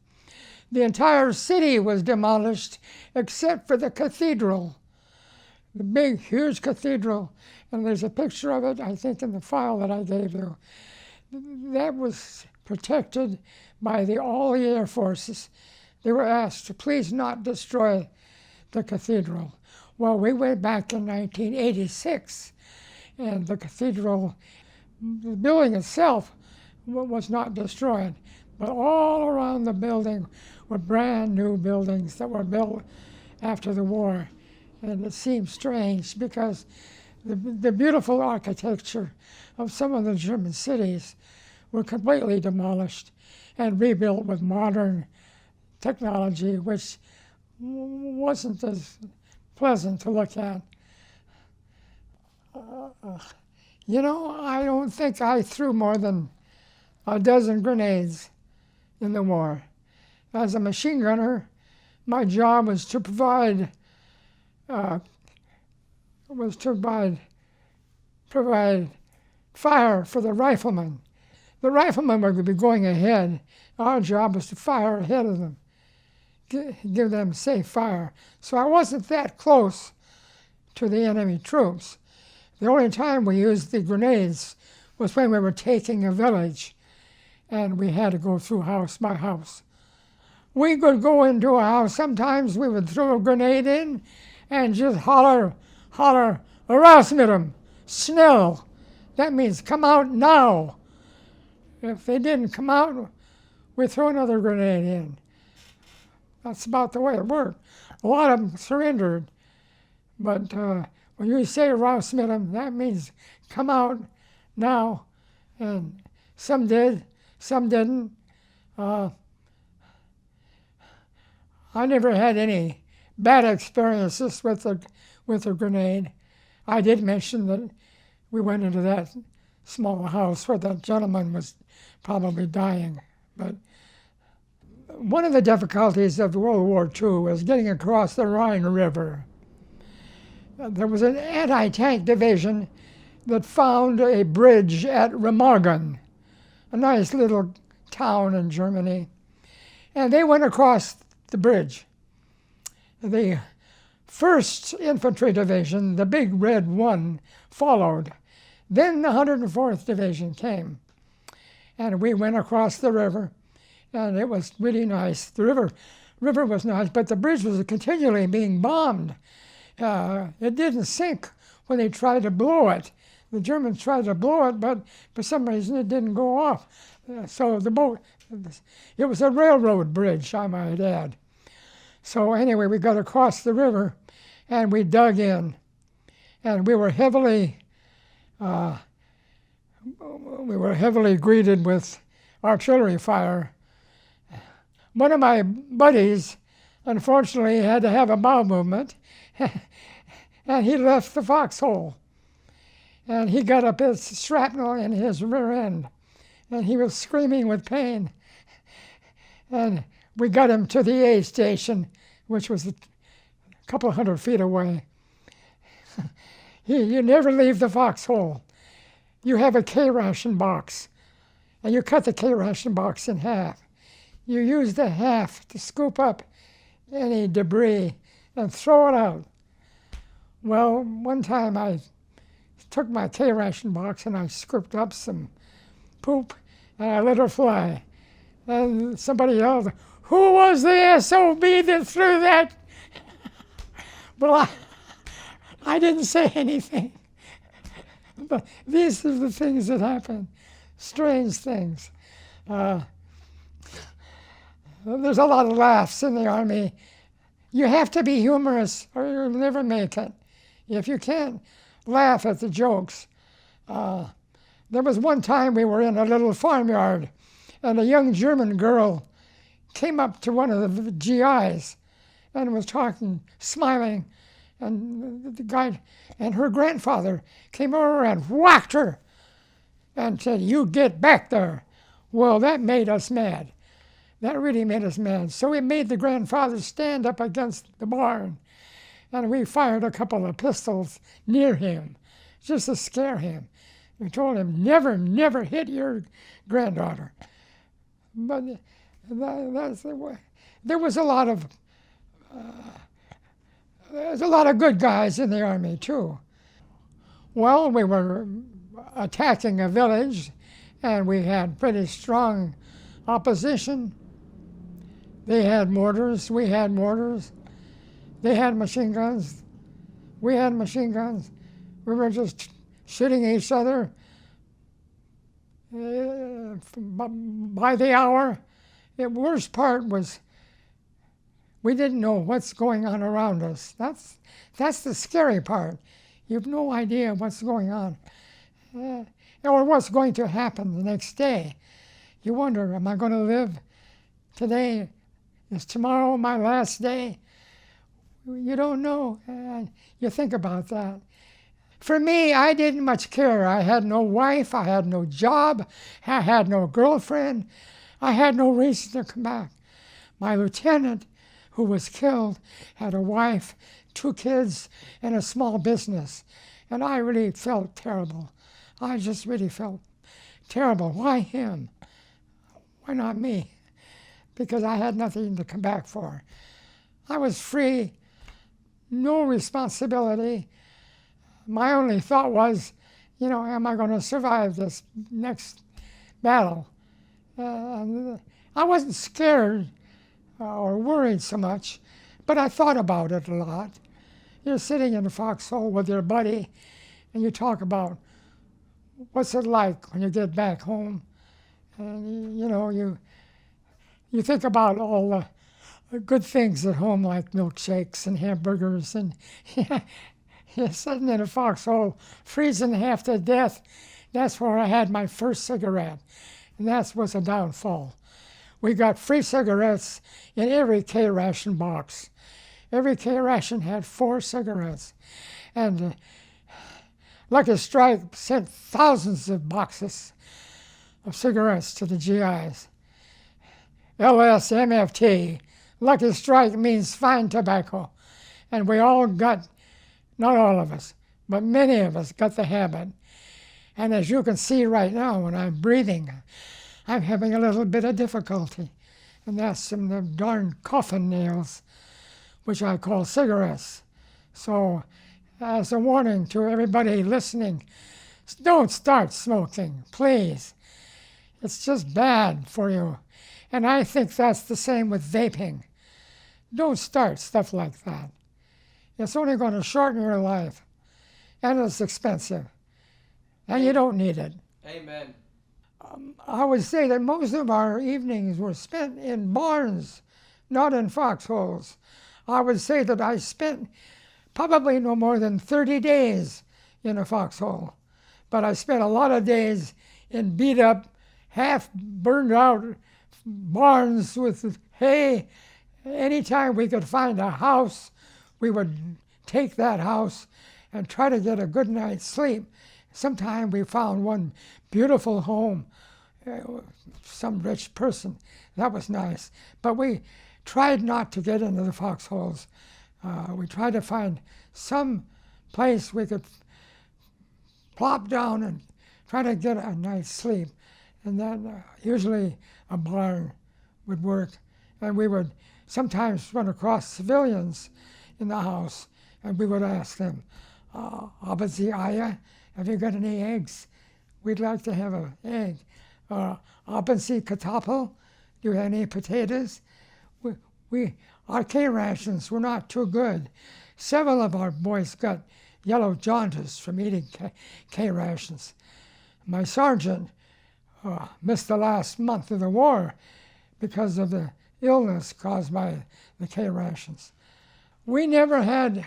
The entire city was demolished except for the cathedral, the big, huge cathedral. And there's a picture of it, I think, in the file that I gave you. That was protected by all the air forces. They were asked to please not destroy the cathedral. Well, we went back in 1986, and the cathedral, the building itself was not destroyed, but all around the building were brand new buildings that were built after the war. And it seems strange because the beautiful architecture of some of the German cities were completely demolished and rebuilt with modern technology, which wasn't as pleasant to look at. You know, I don't think I threw more than a dozen grenades in the war. As a machine gunner, my job was to provide fire for the riflemen. The riflemen were going to be going ahead. Our job was to fire ahead of them, give them safe fire. So I wasn't that close to the enemy troops. The only time we used the grenades was when we were taking a village, and we had to go through house by house. We could go into a house. Sometimes we would throw a grenade in and just holler, raus mit dem, schnell. That means come out now. If they didn't come out, we throw another grenade in. That's about the way it worked. A lot of them surrendered, but when you say raus mit dem, that means come out now. And some did, some didn't. I never had any bad experiences with a grenade. I did mention that we went into that small house where that gentleman was probably dying. But one of the difficulties of World War II was getting across the Rhine River. There was an anti-tank division that found a bridge at Remagen, a nice little town in Germany, and they went across the bridge. The 1st Infantry Division, the big red one, followed. Then the 104th Division came, and we went across the river, and it was really nice. The river river was not, but the bridge was continually being bombed. It didn't sink when they tried to blow it. The Germans tried to blow it, but for some reason it didn't go off. So the boat, it was a railroad bridge, I might add. So anyway, we got across the river, and we dug in, and we were heavily greeted with artillery fire. One of my buddies, unfortunately, had to have a bowel movement, and he left the foxhole. And he got up his shrapnel in his rear end, and he was screaming with pain. And we got him to the A station, which was a couple hundred feet away. You never leave the foxhole. You have a K-ration box, and you cut the K-ration box in half. You use the half to scoop up any debris and throw it out. Well, one time I took my K-ration box and I scooped up some poop and I let her fly. And somebody yelled, "Who was the SOB that threw that?" Well, I didn't say anything. But these are the things that happen, strange things. There's a lot of laughs in the Army. You have to be humorous or you'll never make it. If you can't laugh at the jokes. There was one time we were in a little farmyard, and a young German girl came up to one of the GIs and was talking, smiling, and the guy and her grandfather came over and whacked her and said, "You get back there." Well, that made us mad. That really made us mad. So we made the grandfather stand up against the barn, and we fired a couple of pistols near him just to scare him. We told him, never hit your granddaughter. But that's the way. There's a lot of good guys in the Army, too. Well, we were attacking a village, and we had pretty strong opposition. They had mortars, we had mortars. They had machine guns, we had machine guns. We were just shooting each other by the hour. The worst part was we didn't know what's going on around us. That's the scary part. You have no idea what's going on or what's going to happen the next day. You wonder, am I going to live today? Is tomorrow my last day? You don't know. You think about that. For me, I didn't much care. I had no wife, I had no job, I had no girlfriend, I had no reason to come back. My lieutenant, who was killed, had a wife, 2 kids, and a small business. And I really felt terrible. I just really felt terrible. Why him? Why not me? Because I had nothing to come back for. I was free, no responsibility. My only thought was, am I going to survive this next battle? I wasn't scared or worried so much, but I thought about it a lot. You're sitting in a foxhole with your buddy, and you talk about what's it like when you get back home. And, you think about all the good things at home, like milkshakes and hamburgers, and you're sitting in a foxhole, freezing half to death. That's where I had my first cigarette, and that was a downfall. We got free cigarettes in every K-ration box. Every K-ration had 4 cigarettes, and Lucky Strike sent thousands of boxes of cigarettes to the GIs. LSMFT, Lucky Strike means fine tobacco, and we all got, not all of us, but many of us got the habit. And as you can see right now when I'm breathing, I'm having a little bit of difficulty, and that's from the darn coffin nails, which I call cigarettes. So as a warning to everybody listening, don't start smoking, please. It's just bad for you. And I think that's the same with vaping. don't start stuff like that. It's only going to shorten your life, and it's expensive, and you don't need it. Amen. I would say that most of our evenings were spent in barns, not in foxholes. I would say that I spent probably no more than 30 days in a foxhole, but I spent a lot of days in beat up, half burned out barns with hay. Anytime we could find a house, we would take that house and try to get a good night's sleep. Sometime we found one beautiful home, some rich person. That was nice. But we tried not to get into the foxholes. We tried to find some place we could plop down and try to get a night's sleep. And then usually a barn would work. And we would sometimes run across civilians in the house, and we would ask them, haben Sie Eier? Have you got any eggs? We'd like to have an egg. Haben Sie Kartoffel? Do you have any potatoes? Our K rations were not too good. Several of our boys got yellow jaundice from eating K rations. My sergeant missed the last month of the war because of the illness caused by the K rations. We never had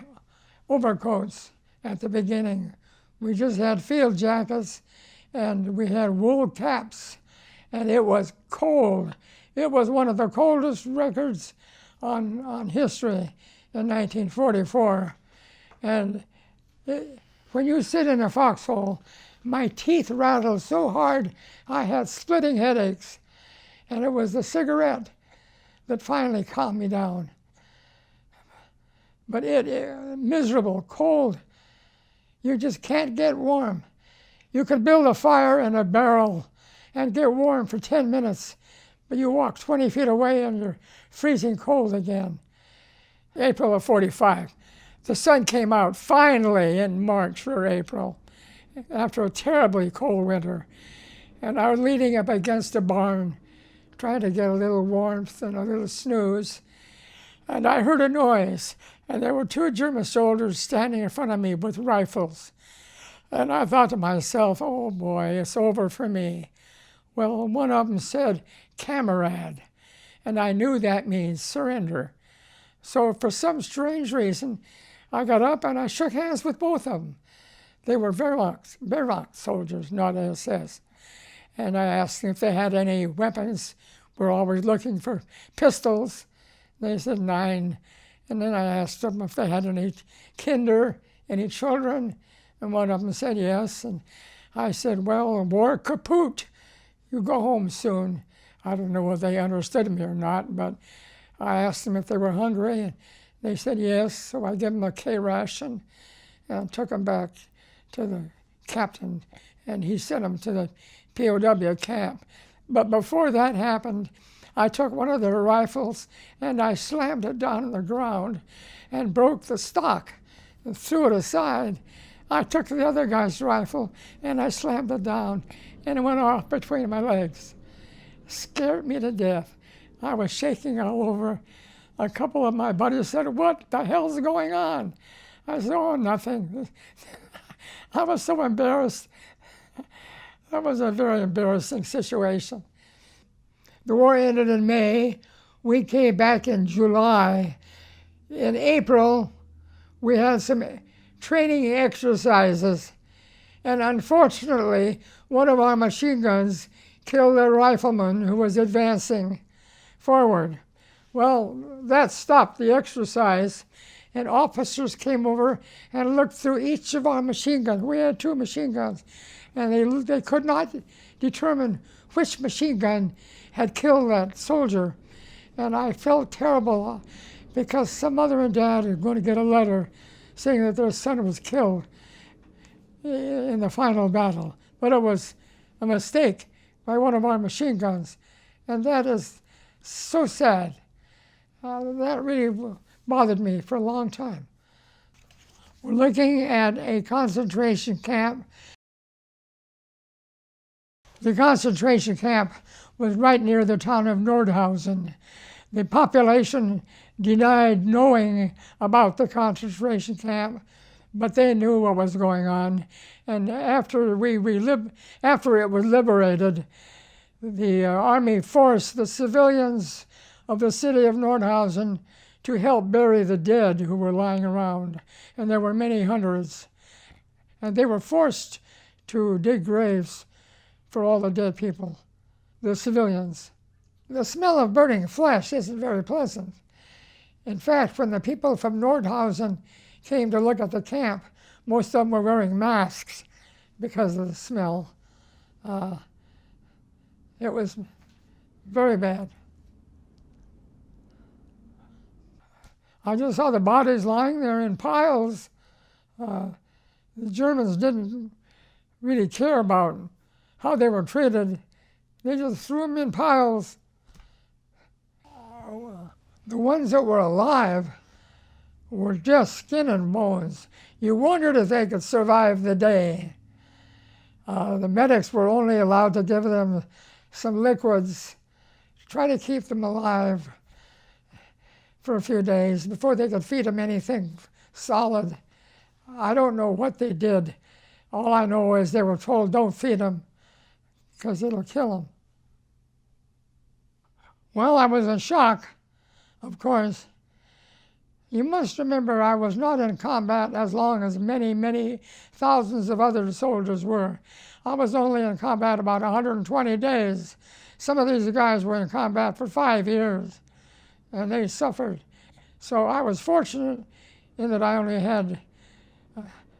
overcoats at the beginning. We just had field jackets, and we had wool caps, and it was cold. It was one of the coldest records on history in 1944. And when you sit in a foxhole, my teeth rattled so hard I had splitting headaches, and it was the cigarette that finally calmed me down. But miserable, cold. You just can't get warm. You can build a fire in a barrel and get warm for 10 minutes, but you walk 20 feet away and you're freezing cold again. April of 45. The sun came out finally in March or April after a terribly cold winter. And I was leaning up against a barn trying to get a little warmth and a little snooze. And I heard a noise, and there were two German soldiers standing in front of me with rifles. And I thought to myself, oh boy, it's over for me. Well, one of them said, "Kamerad," and I knew that means surrender. So for some strange reason, I got up and I shook hands with both of them. They were Wehrmacht soldiers, not SS. And I asked them if they had any weapons. We're always looking for pistols. They said 9. And then I asked them if they had any kinder, any children. And one of them said yes. And I said, well, war kaput. You go home soon. I don't know whether they understood me or not, but I asked them if they were hungry. And they said yes. So I gave them a K ration and took them back to the captain. And he sent them to the POW camp. But before that happened, I took one of their rifles and I slammed it down on the ground and broke the stock and threw it aside. I took the other guy's rifle and I slammed it down and it went off between my legs. Scared me to death. I was shaking all over. A couple of my buddies said, "What the hell's going on?" I said, "Oh, nothing." I was so embarrassed. That was a very embarrassing situation. The war ended in May. We came back in July. In April, we had some training exercises, and unfortunately, one of our machine guns killed a rifleman who was advancing forward. Well, that stopped the exercise, and officers came over and looked through each of our machine guns. We had 2 machine guns, and they could not determine which machine gun had killed that soldier. And I felt terrible because some mother and dad are going to get a letter saying that their son was killed in the final battle. But it was a mistake by one of our machine guns. And that is so sad. That really bothered me for a long time. We're looking at a concentration camp. The concentration camp was right near the town of Nordhausen. The population denied knowing about the concentration camp, but they knew what was going on. And after it was liberated, the army forced the civilians of the city of Nordhausen to help bury the dead who were lying around, and there were many hundreds. And they were forced to dig graves for all the dead people, the civilians. The smell of burning flesh isn't very pleasant. In fact, when the people from Nordhausen came to look at the camp, most of them were wearing masks because of the smell. It was very bad. I just saw the bodies lying there in piles. The Germans didn't really care about how they were treated. They just threw them in piles. The ones that were alive were just skin and bones. You wondered if they could survive the day. The medics were only allowed to give them some liquids to try to keep them alive for a few days before they could feed them anything solid. I don't know what they did. All I know is they were told, don't feed them because it'll kill them. Well, I was in shock, of course. You must remember I was not in combat as long as many, many thousands of other soldiers were. I was only in combat about 120 days. Some of these guys were in combat for 5 years, and they suffered. So I was fortunate in that I only had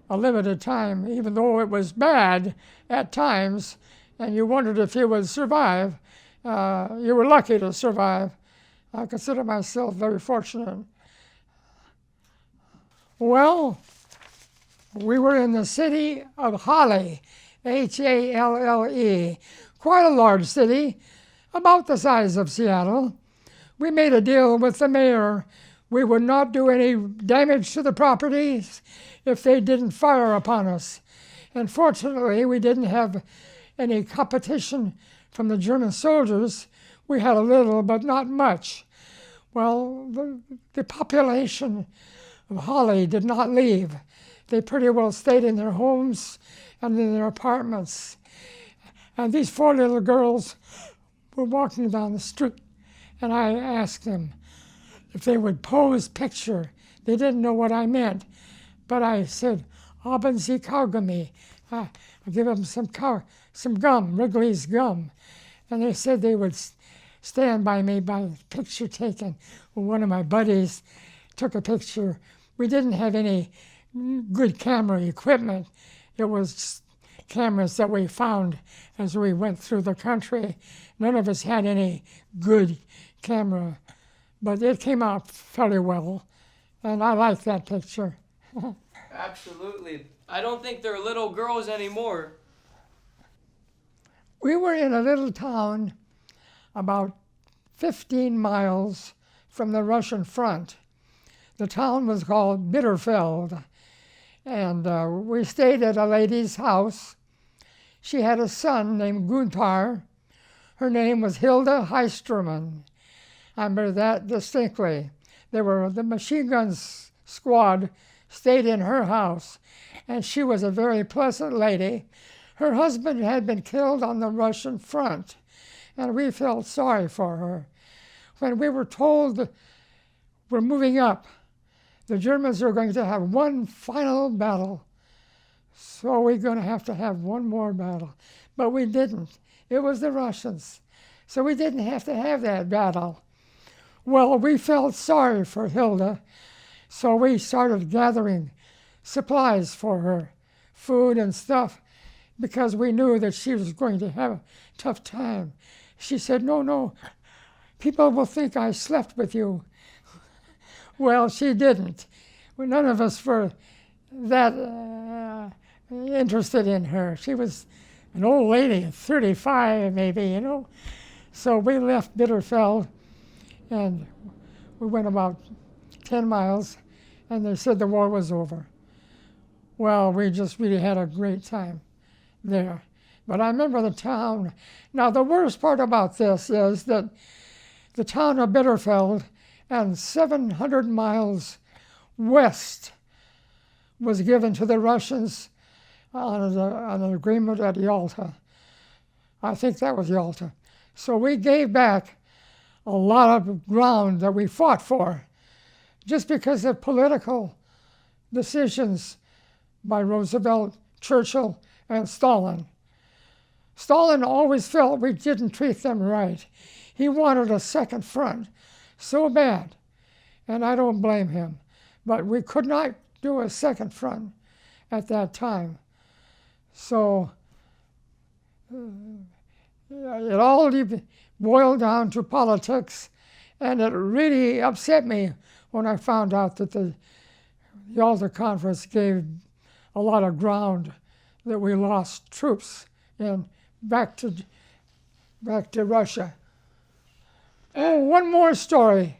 a limited time, even though it was bad at times, and you wondered if you would survive. You were lucky to survive. I consider myself very fortunate. Well, we were in the city of Halle, Halle, quite a large city, about the size of Seattle. We made a deal with the mayor. We would not do any damage to the properties if they didn't fire upon us. And fortunately, we didn't have any competition from the German soldiers. We had a little, but not much. Well, the population of Halle did not leave. They pretty well stayed in their homes and in their apartments. And these 4 little girls were walking down the street, and I asked them if they would pose picture. They didn't know what I meant, but I said, "Haben Sie Kaugummi?" I give them some gum, Wrigley's gum, and they said they would stand by me by the picture taken. Well, one of my buddies took a picture. We didn't have any good camera equipment. It was cameras that we found as we went through the country. None of us had any good camera, but it came out fairly well, and I like that picture. Absolutely. I don't think they're little girls anymore. We were in a little town about 15 miles from the Russian front. The town was called Bitterfeld, and we stayed at a lady's house. She had a son named Gunther. Her name was Hilda Heistermann. I remember that distinctly. The machine gun squad stayed in her house, and she was a very pleasant lady. Her husband had been killed on the Russian front, and we felt sorry for her. When we were told that we're moving up, the Germans are going to have one final battle, so we're going to have one more battle. But we didn't. It was the Russians, so we didn't have to have that battle. Well, we felt sorry for Hilda, so we started gathering supplies for her, food and stuff, because we knew that she was going to have a tough time. She said, no, people will think I slept with you. Well, she didn't. None of us were that interested in her. She was an old lady, 35 maybe, So we left Bitterfeld, and we went about 10 miles, and they said the war was over. Well, we just really had a great time there. But I remember the town. Now, the worst part about this is that the town of Bitterfeld, and 700 miles west was given to the Russians on an agreement at Yalta. I think that was Yalta. So we gave back a lot of ground that we fought for just because of political decisions by Roosevelt, Churchill, and Stalin. Stalin always felt we didn't treat them right. He wanted a second front so bad, and I don't blame him. But we could not do a second front at that time. So it all boiled down to politics, and it really upset me when I found out that the Yalta Conference gave a lot of ground that we lost troops in back to Russia. Oh, one more story.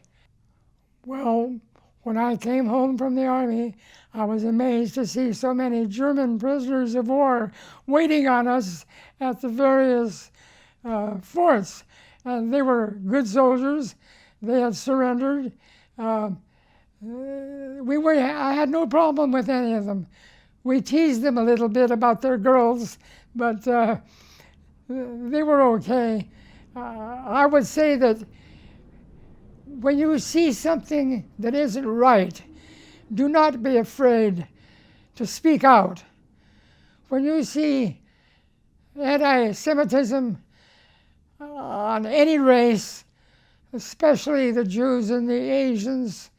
Well, when I came home from the Army, I was amazed to see so many German prisoners of war waiting on us at the various forts. And they were good soldiers. They had surrendered. I had no problem with any of them. We teased them a little bit about their girls, but they were okay. I would say that when you see something that isn't right, do not be afraid to speak out. When you see anti-Semitism on any race, especially the Jews and the Asians,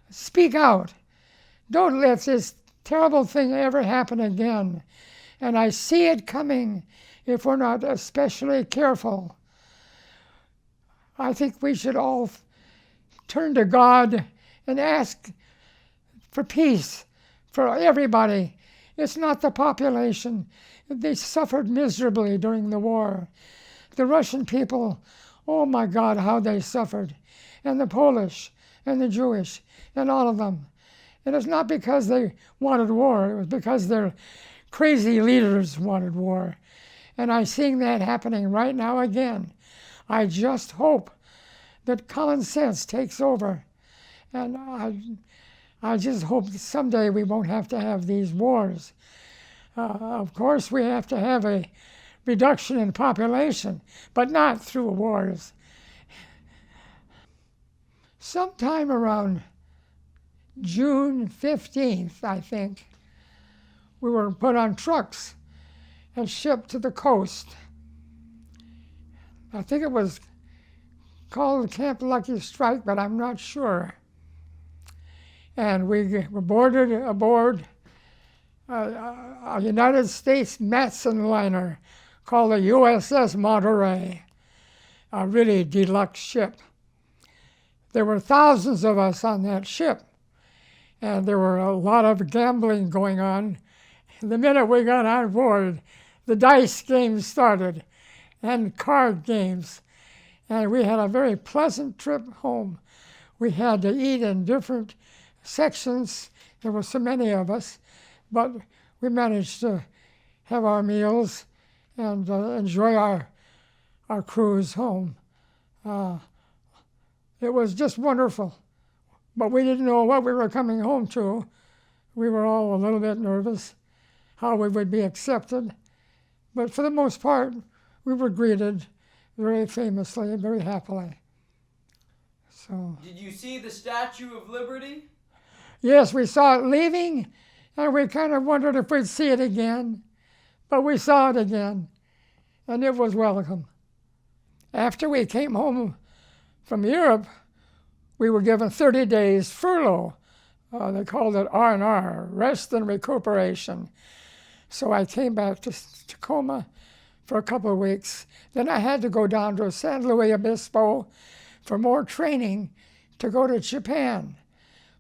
speak out. Don't let this terrible thing ever happen again. And I see it coming if we're not especially careful. I think we should all turn to God and ask for peace for everybody. It's not the population. They suffered miserably during the war. The Russian people, oh my God, how they suffered. And the Polish and the Jewish and all of them. And it's not because they wanted war. It was because their crazy leaders wanted war. And I'm seeing that happening right now again. I just hope that common sense takes over. And I just hope that someday we won't have to have these wars. Of course, we have to have a reduction in population, but not through wars. Sometime around June 15th, I think, we were put on trucks and shipped to the coast. I think it was called Camp Lucky Strike, but I'm not sure. And we were boarded aboard a United States Matson liner called the USS Monterey, a really deluxe ship. There were thousands of us on that ship, and there were a lot of gambling going on. The minute we got on board, the dice games started, and card games. And we had a very pleasant trip home. We had to eat in different sections. There were so many of us, but we managed to have our meals and enjoy our cruise home. It was just wonderful, but we didn't know what we were coming home to. We were all a little bit nervous, how we would be accepted, but for the most part, we were greeted very famously and very happily. So. Did you see the Statue of Liberty? Yes, we saw it leaving, and we kind of wondered if we'd see it again, but we saw it again, and it was welcome. After we came home from Europe, we were given 30 days furlough. They called it R&R, rest and recuperation. So I came back to Tacoma for a couple of weeks. Then I had to go down to San Luis Obispo for more training to go to Japan.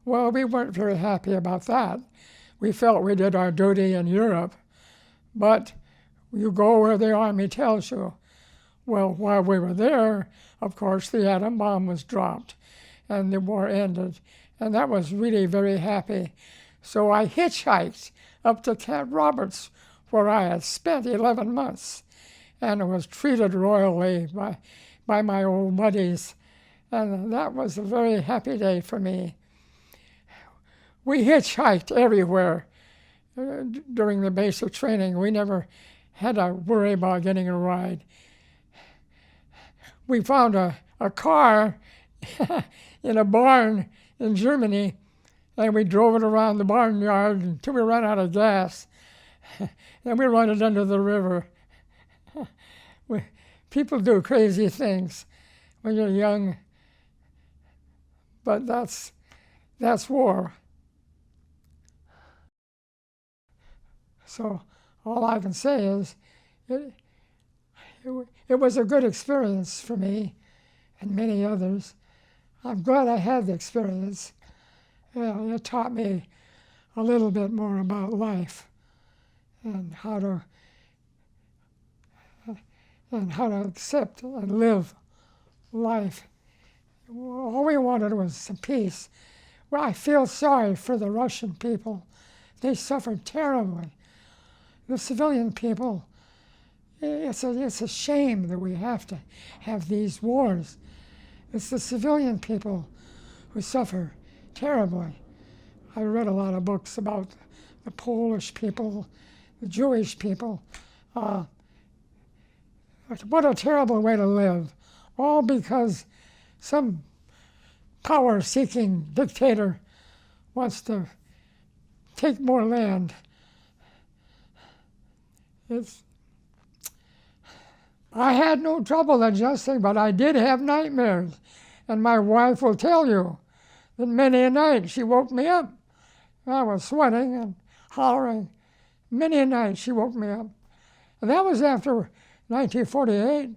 Well, we weren't very happy about that. We felt we did our duty in Europe, but you go where the Army tells you. Well, while we were there, of course, the atom bomb was dropped and the war ended, and that was really very happy. So I hitchhiked up to Camp Roberts, where I had spent 11 months, and was treated royally by my old buddies. And that was a very happy day for me. We hitchhiked everywhere during the basic training. We never had to worry about getting a ride. We found a car in a barn in Germany, and we drove it around the barnyard until we ran out of gas. Then we run it under the river. People do crazy things when you're young, but that's war. So all I can say is it was a good experience for me and many others. I'm glad I had the experience. It taught me a little bit more about life and how to accept and live life. All we wanted was some peace. Well, I feel sorry for the Russian people. They suffered terribly. The civilian people, it's a shame that we have to have these wars. It's the civilian people who suffer terribly. I read a lot of books about the Polish people, the Jewish people. What a terrible way to live, all because some power-seeking dictator wants to take more land. I had no trouble adjusting, but I did have nightmares. And my wife will tell you that many a night she woke me up. I was sweating and hollering. Many a night she woke me up. And that was after 1948.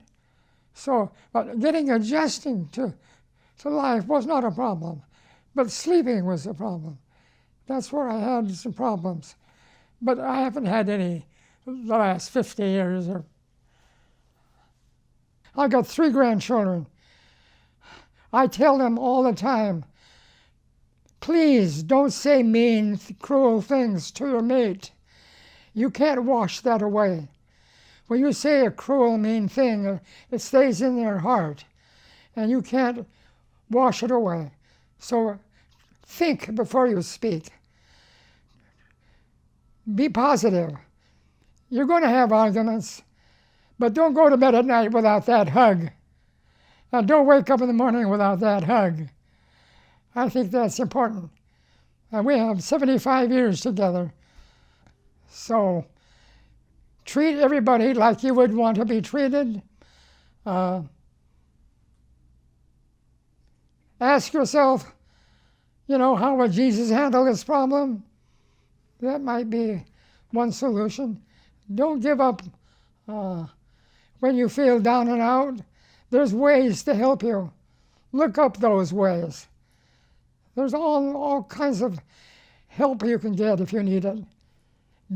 So, but adjusting to life was not a problem. But sleeping was a problem. That's where I had some problems. But I haven't had any the last 50 years. I've got 3 grandchildren. I tell them all the time, please don't say mean, cruel things to your mate. You can't wash that away. When you say a cruel, mean thing, it stays in their heart, and you can't wash it away. So think before you speak. Be positive. You're going to have arguments, but don't go to bed at night without that hug. Now, don't wake up in the morning without that hug. I think that's important. And we have 75 years together. So treat everybody like you would want to be treated. Ask yourself, how would Jesus handle this problem? That might be one solution. Don't give up when you feel down and out. There's ways to help you. Look up those ways. There's all kinds of help you can get if you need it.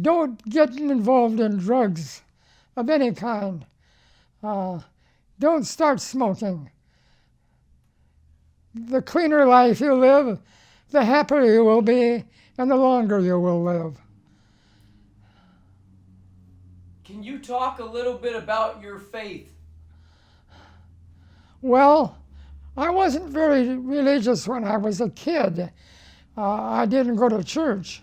Don't get involved in drugs of any kind. Don't start smoking. The cleaner life you live, the happier you will be, and the longer you will live. Can you talk a little bit about your faith? Well, I wasn't very religious when I was a kid. I didn't go to church.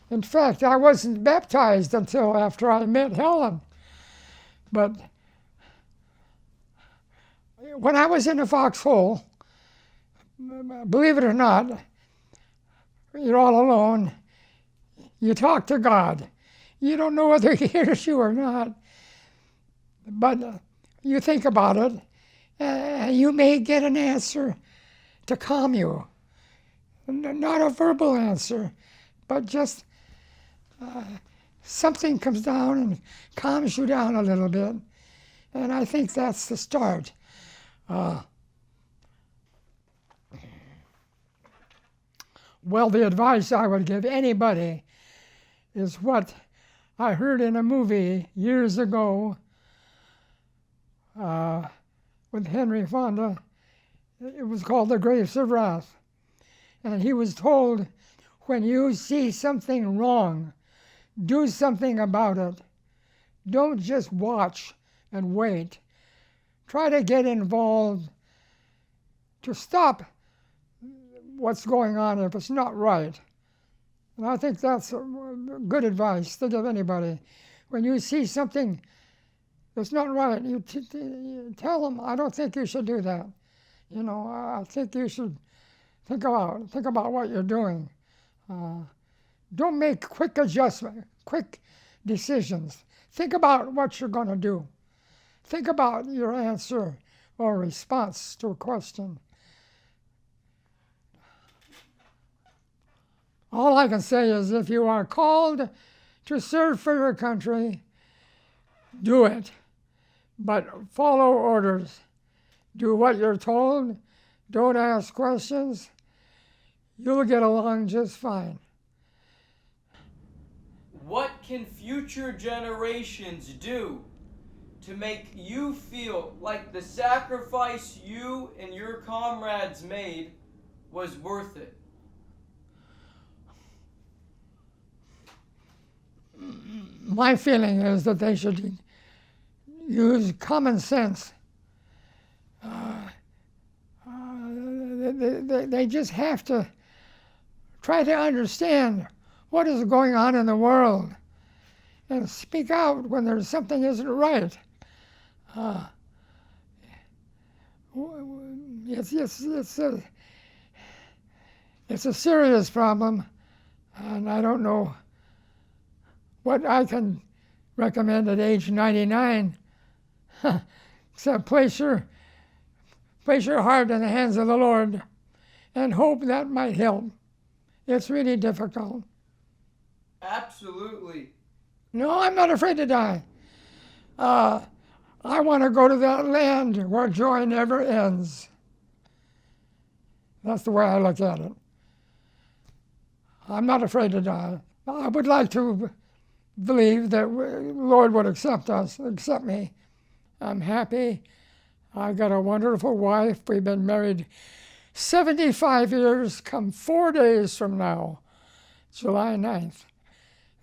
In fact, I wasn't baptized until after I met Helen. But when I was in a foxhole, believe it or not, you're all alone. You talk to God. You don't know whether he hears you or not, but you think about it, and you may get an answer to calm you. Not a verbal answer, but just something comes down and calms you down a little bit. And I think that's the start. Well, the advice I would give anybody is what I heard in a movie years ago with Henry Fonda. It was called The Grapes of Wrath. And he was told, when you see something wrong, do something about it. Don't just watch and wait. Try to get involved to stop what's going on if it's not right. And I think that's good advice to give anybody. When you see something that's not right, you tell them, I don't think you should do that. You know, I think you should think about what you're doing. Don't make quick adjustments, quick decisions. Think about what you're going to do. Think about your answer or response to a question. All I can say is if you are called to serve for your country, do it. But follow orders. Do what you're told. Don't ask questions. You'll get along just fine. What can future generations do to make you feel like the sacrifice you and your comrades made was worth it? My feeling is that they should use common sense. They just have to try to understand what is going on in the world and speak out when there's something isn't right. It's a serious problem, and I don't know what I can recommend at age 99, except place your heart in the hands of the Lord and hope that might help. It's really difficult. Absolutely. No, I'm not afraid to die. I want to go to that land where joy never ends. That's the way I look at it. I'm not afraid to die. I would like to believe that the Lord would accept me. I'm happy. I got a wonderful wife. We've been married 75 years, come 4 days from now, July 9th.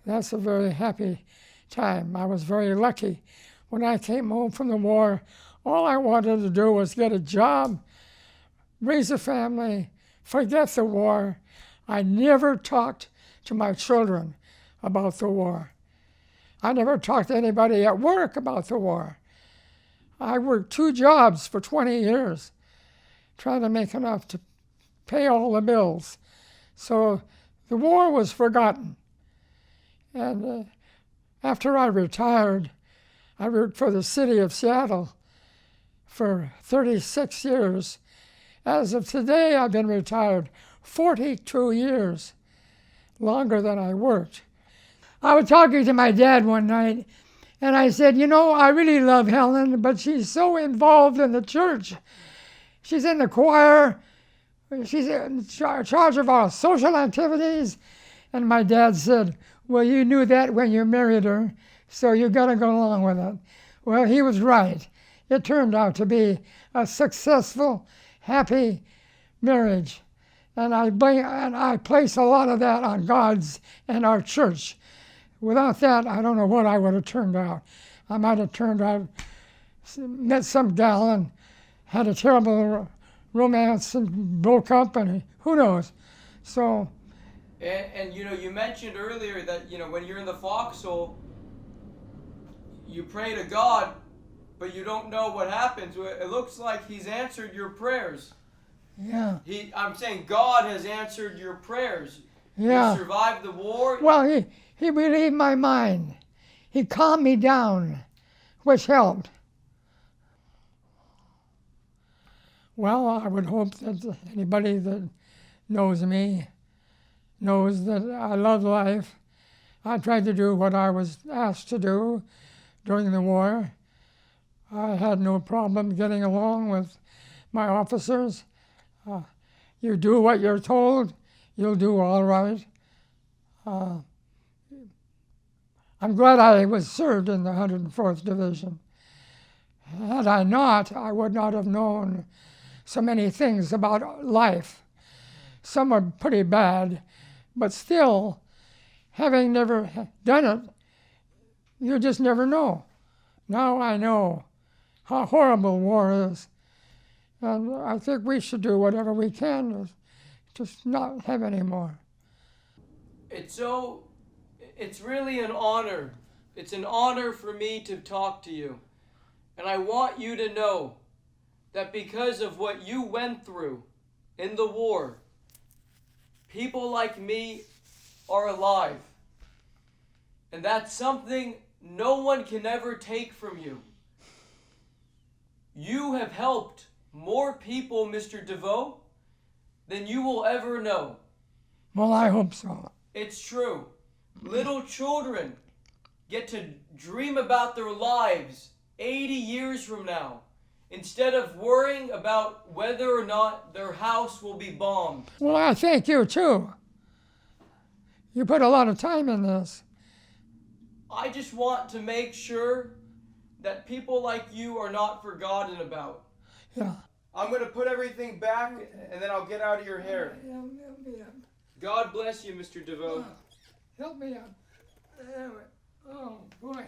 That's a very happy time. I was very lucky. When I came home from the war, all I wanted to do was get a job, raise a family, forget the war. I never talked to my children about the war. I never talked to anybody at work about the war. I worked 2 jobs for 20 years, trying to make enough to pay all the bills. So the war was forgotten. And after I retired, I worked for the city of Seattle for 36 years. As of today, I've been retired 42 years, longer than I worked. I was talking to my dad one night, and I said, you know, I really love Helen, but she's so involved in the church. She's in the choir. She's in charge of our social activities. And my dad said, well, you knew that when you married her, so you got to go along with it. Well, he was right. It turned out to be a successful, happy marriage. And I place a lot of that on God's and our church. Without that, I don't know what I would have turned out. I might have turned out, met some gal and had a terrible romance and broke up, and who knows. So. And you know, you mentioned earlier that, you know, when you're in the foxhole, you pray to God, but you don't know what happens. It looks like He's answered your prayers. Yeah. I'm saying God has answered your prayers. Yeah. You survived the war. Well, he relieved my mind. He calmed me down, which helped. Well, I would hope that anybody that knows me knows that I love life. I tried to do what I was asked to do during the war. I had no problem getting along with my officers. You do what you're told, you'll do all right. I'm glad I was served in the 104th Division. Had I not, I would not have known so many things about life. Some are pretty bad, but still, having never done it, you just never know. Now I know how horrible war is. And I think we should do whatever we can to just not have any more. It's really an honor. It's an honor for me to talk to you. And I want you to know that because of what you went through in the war, people like me are alive. And that's something no one can ever take from you. You have helped more people, Mr. Devaux, than you will ever know. Well, I hope so. It's true. Little children get to dream about their lives 80 years from now, instead of worrying about whether or not their house will be bombed. Well, I thank you, too. You put a lot of time in this. I just want to make sure that people like you are not forgotten about. Yeah. I'm going to put everything back, and then I'll get out of your hair. Help me up. God bless you, Mr. Devaux. Help me up. Oh, boy.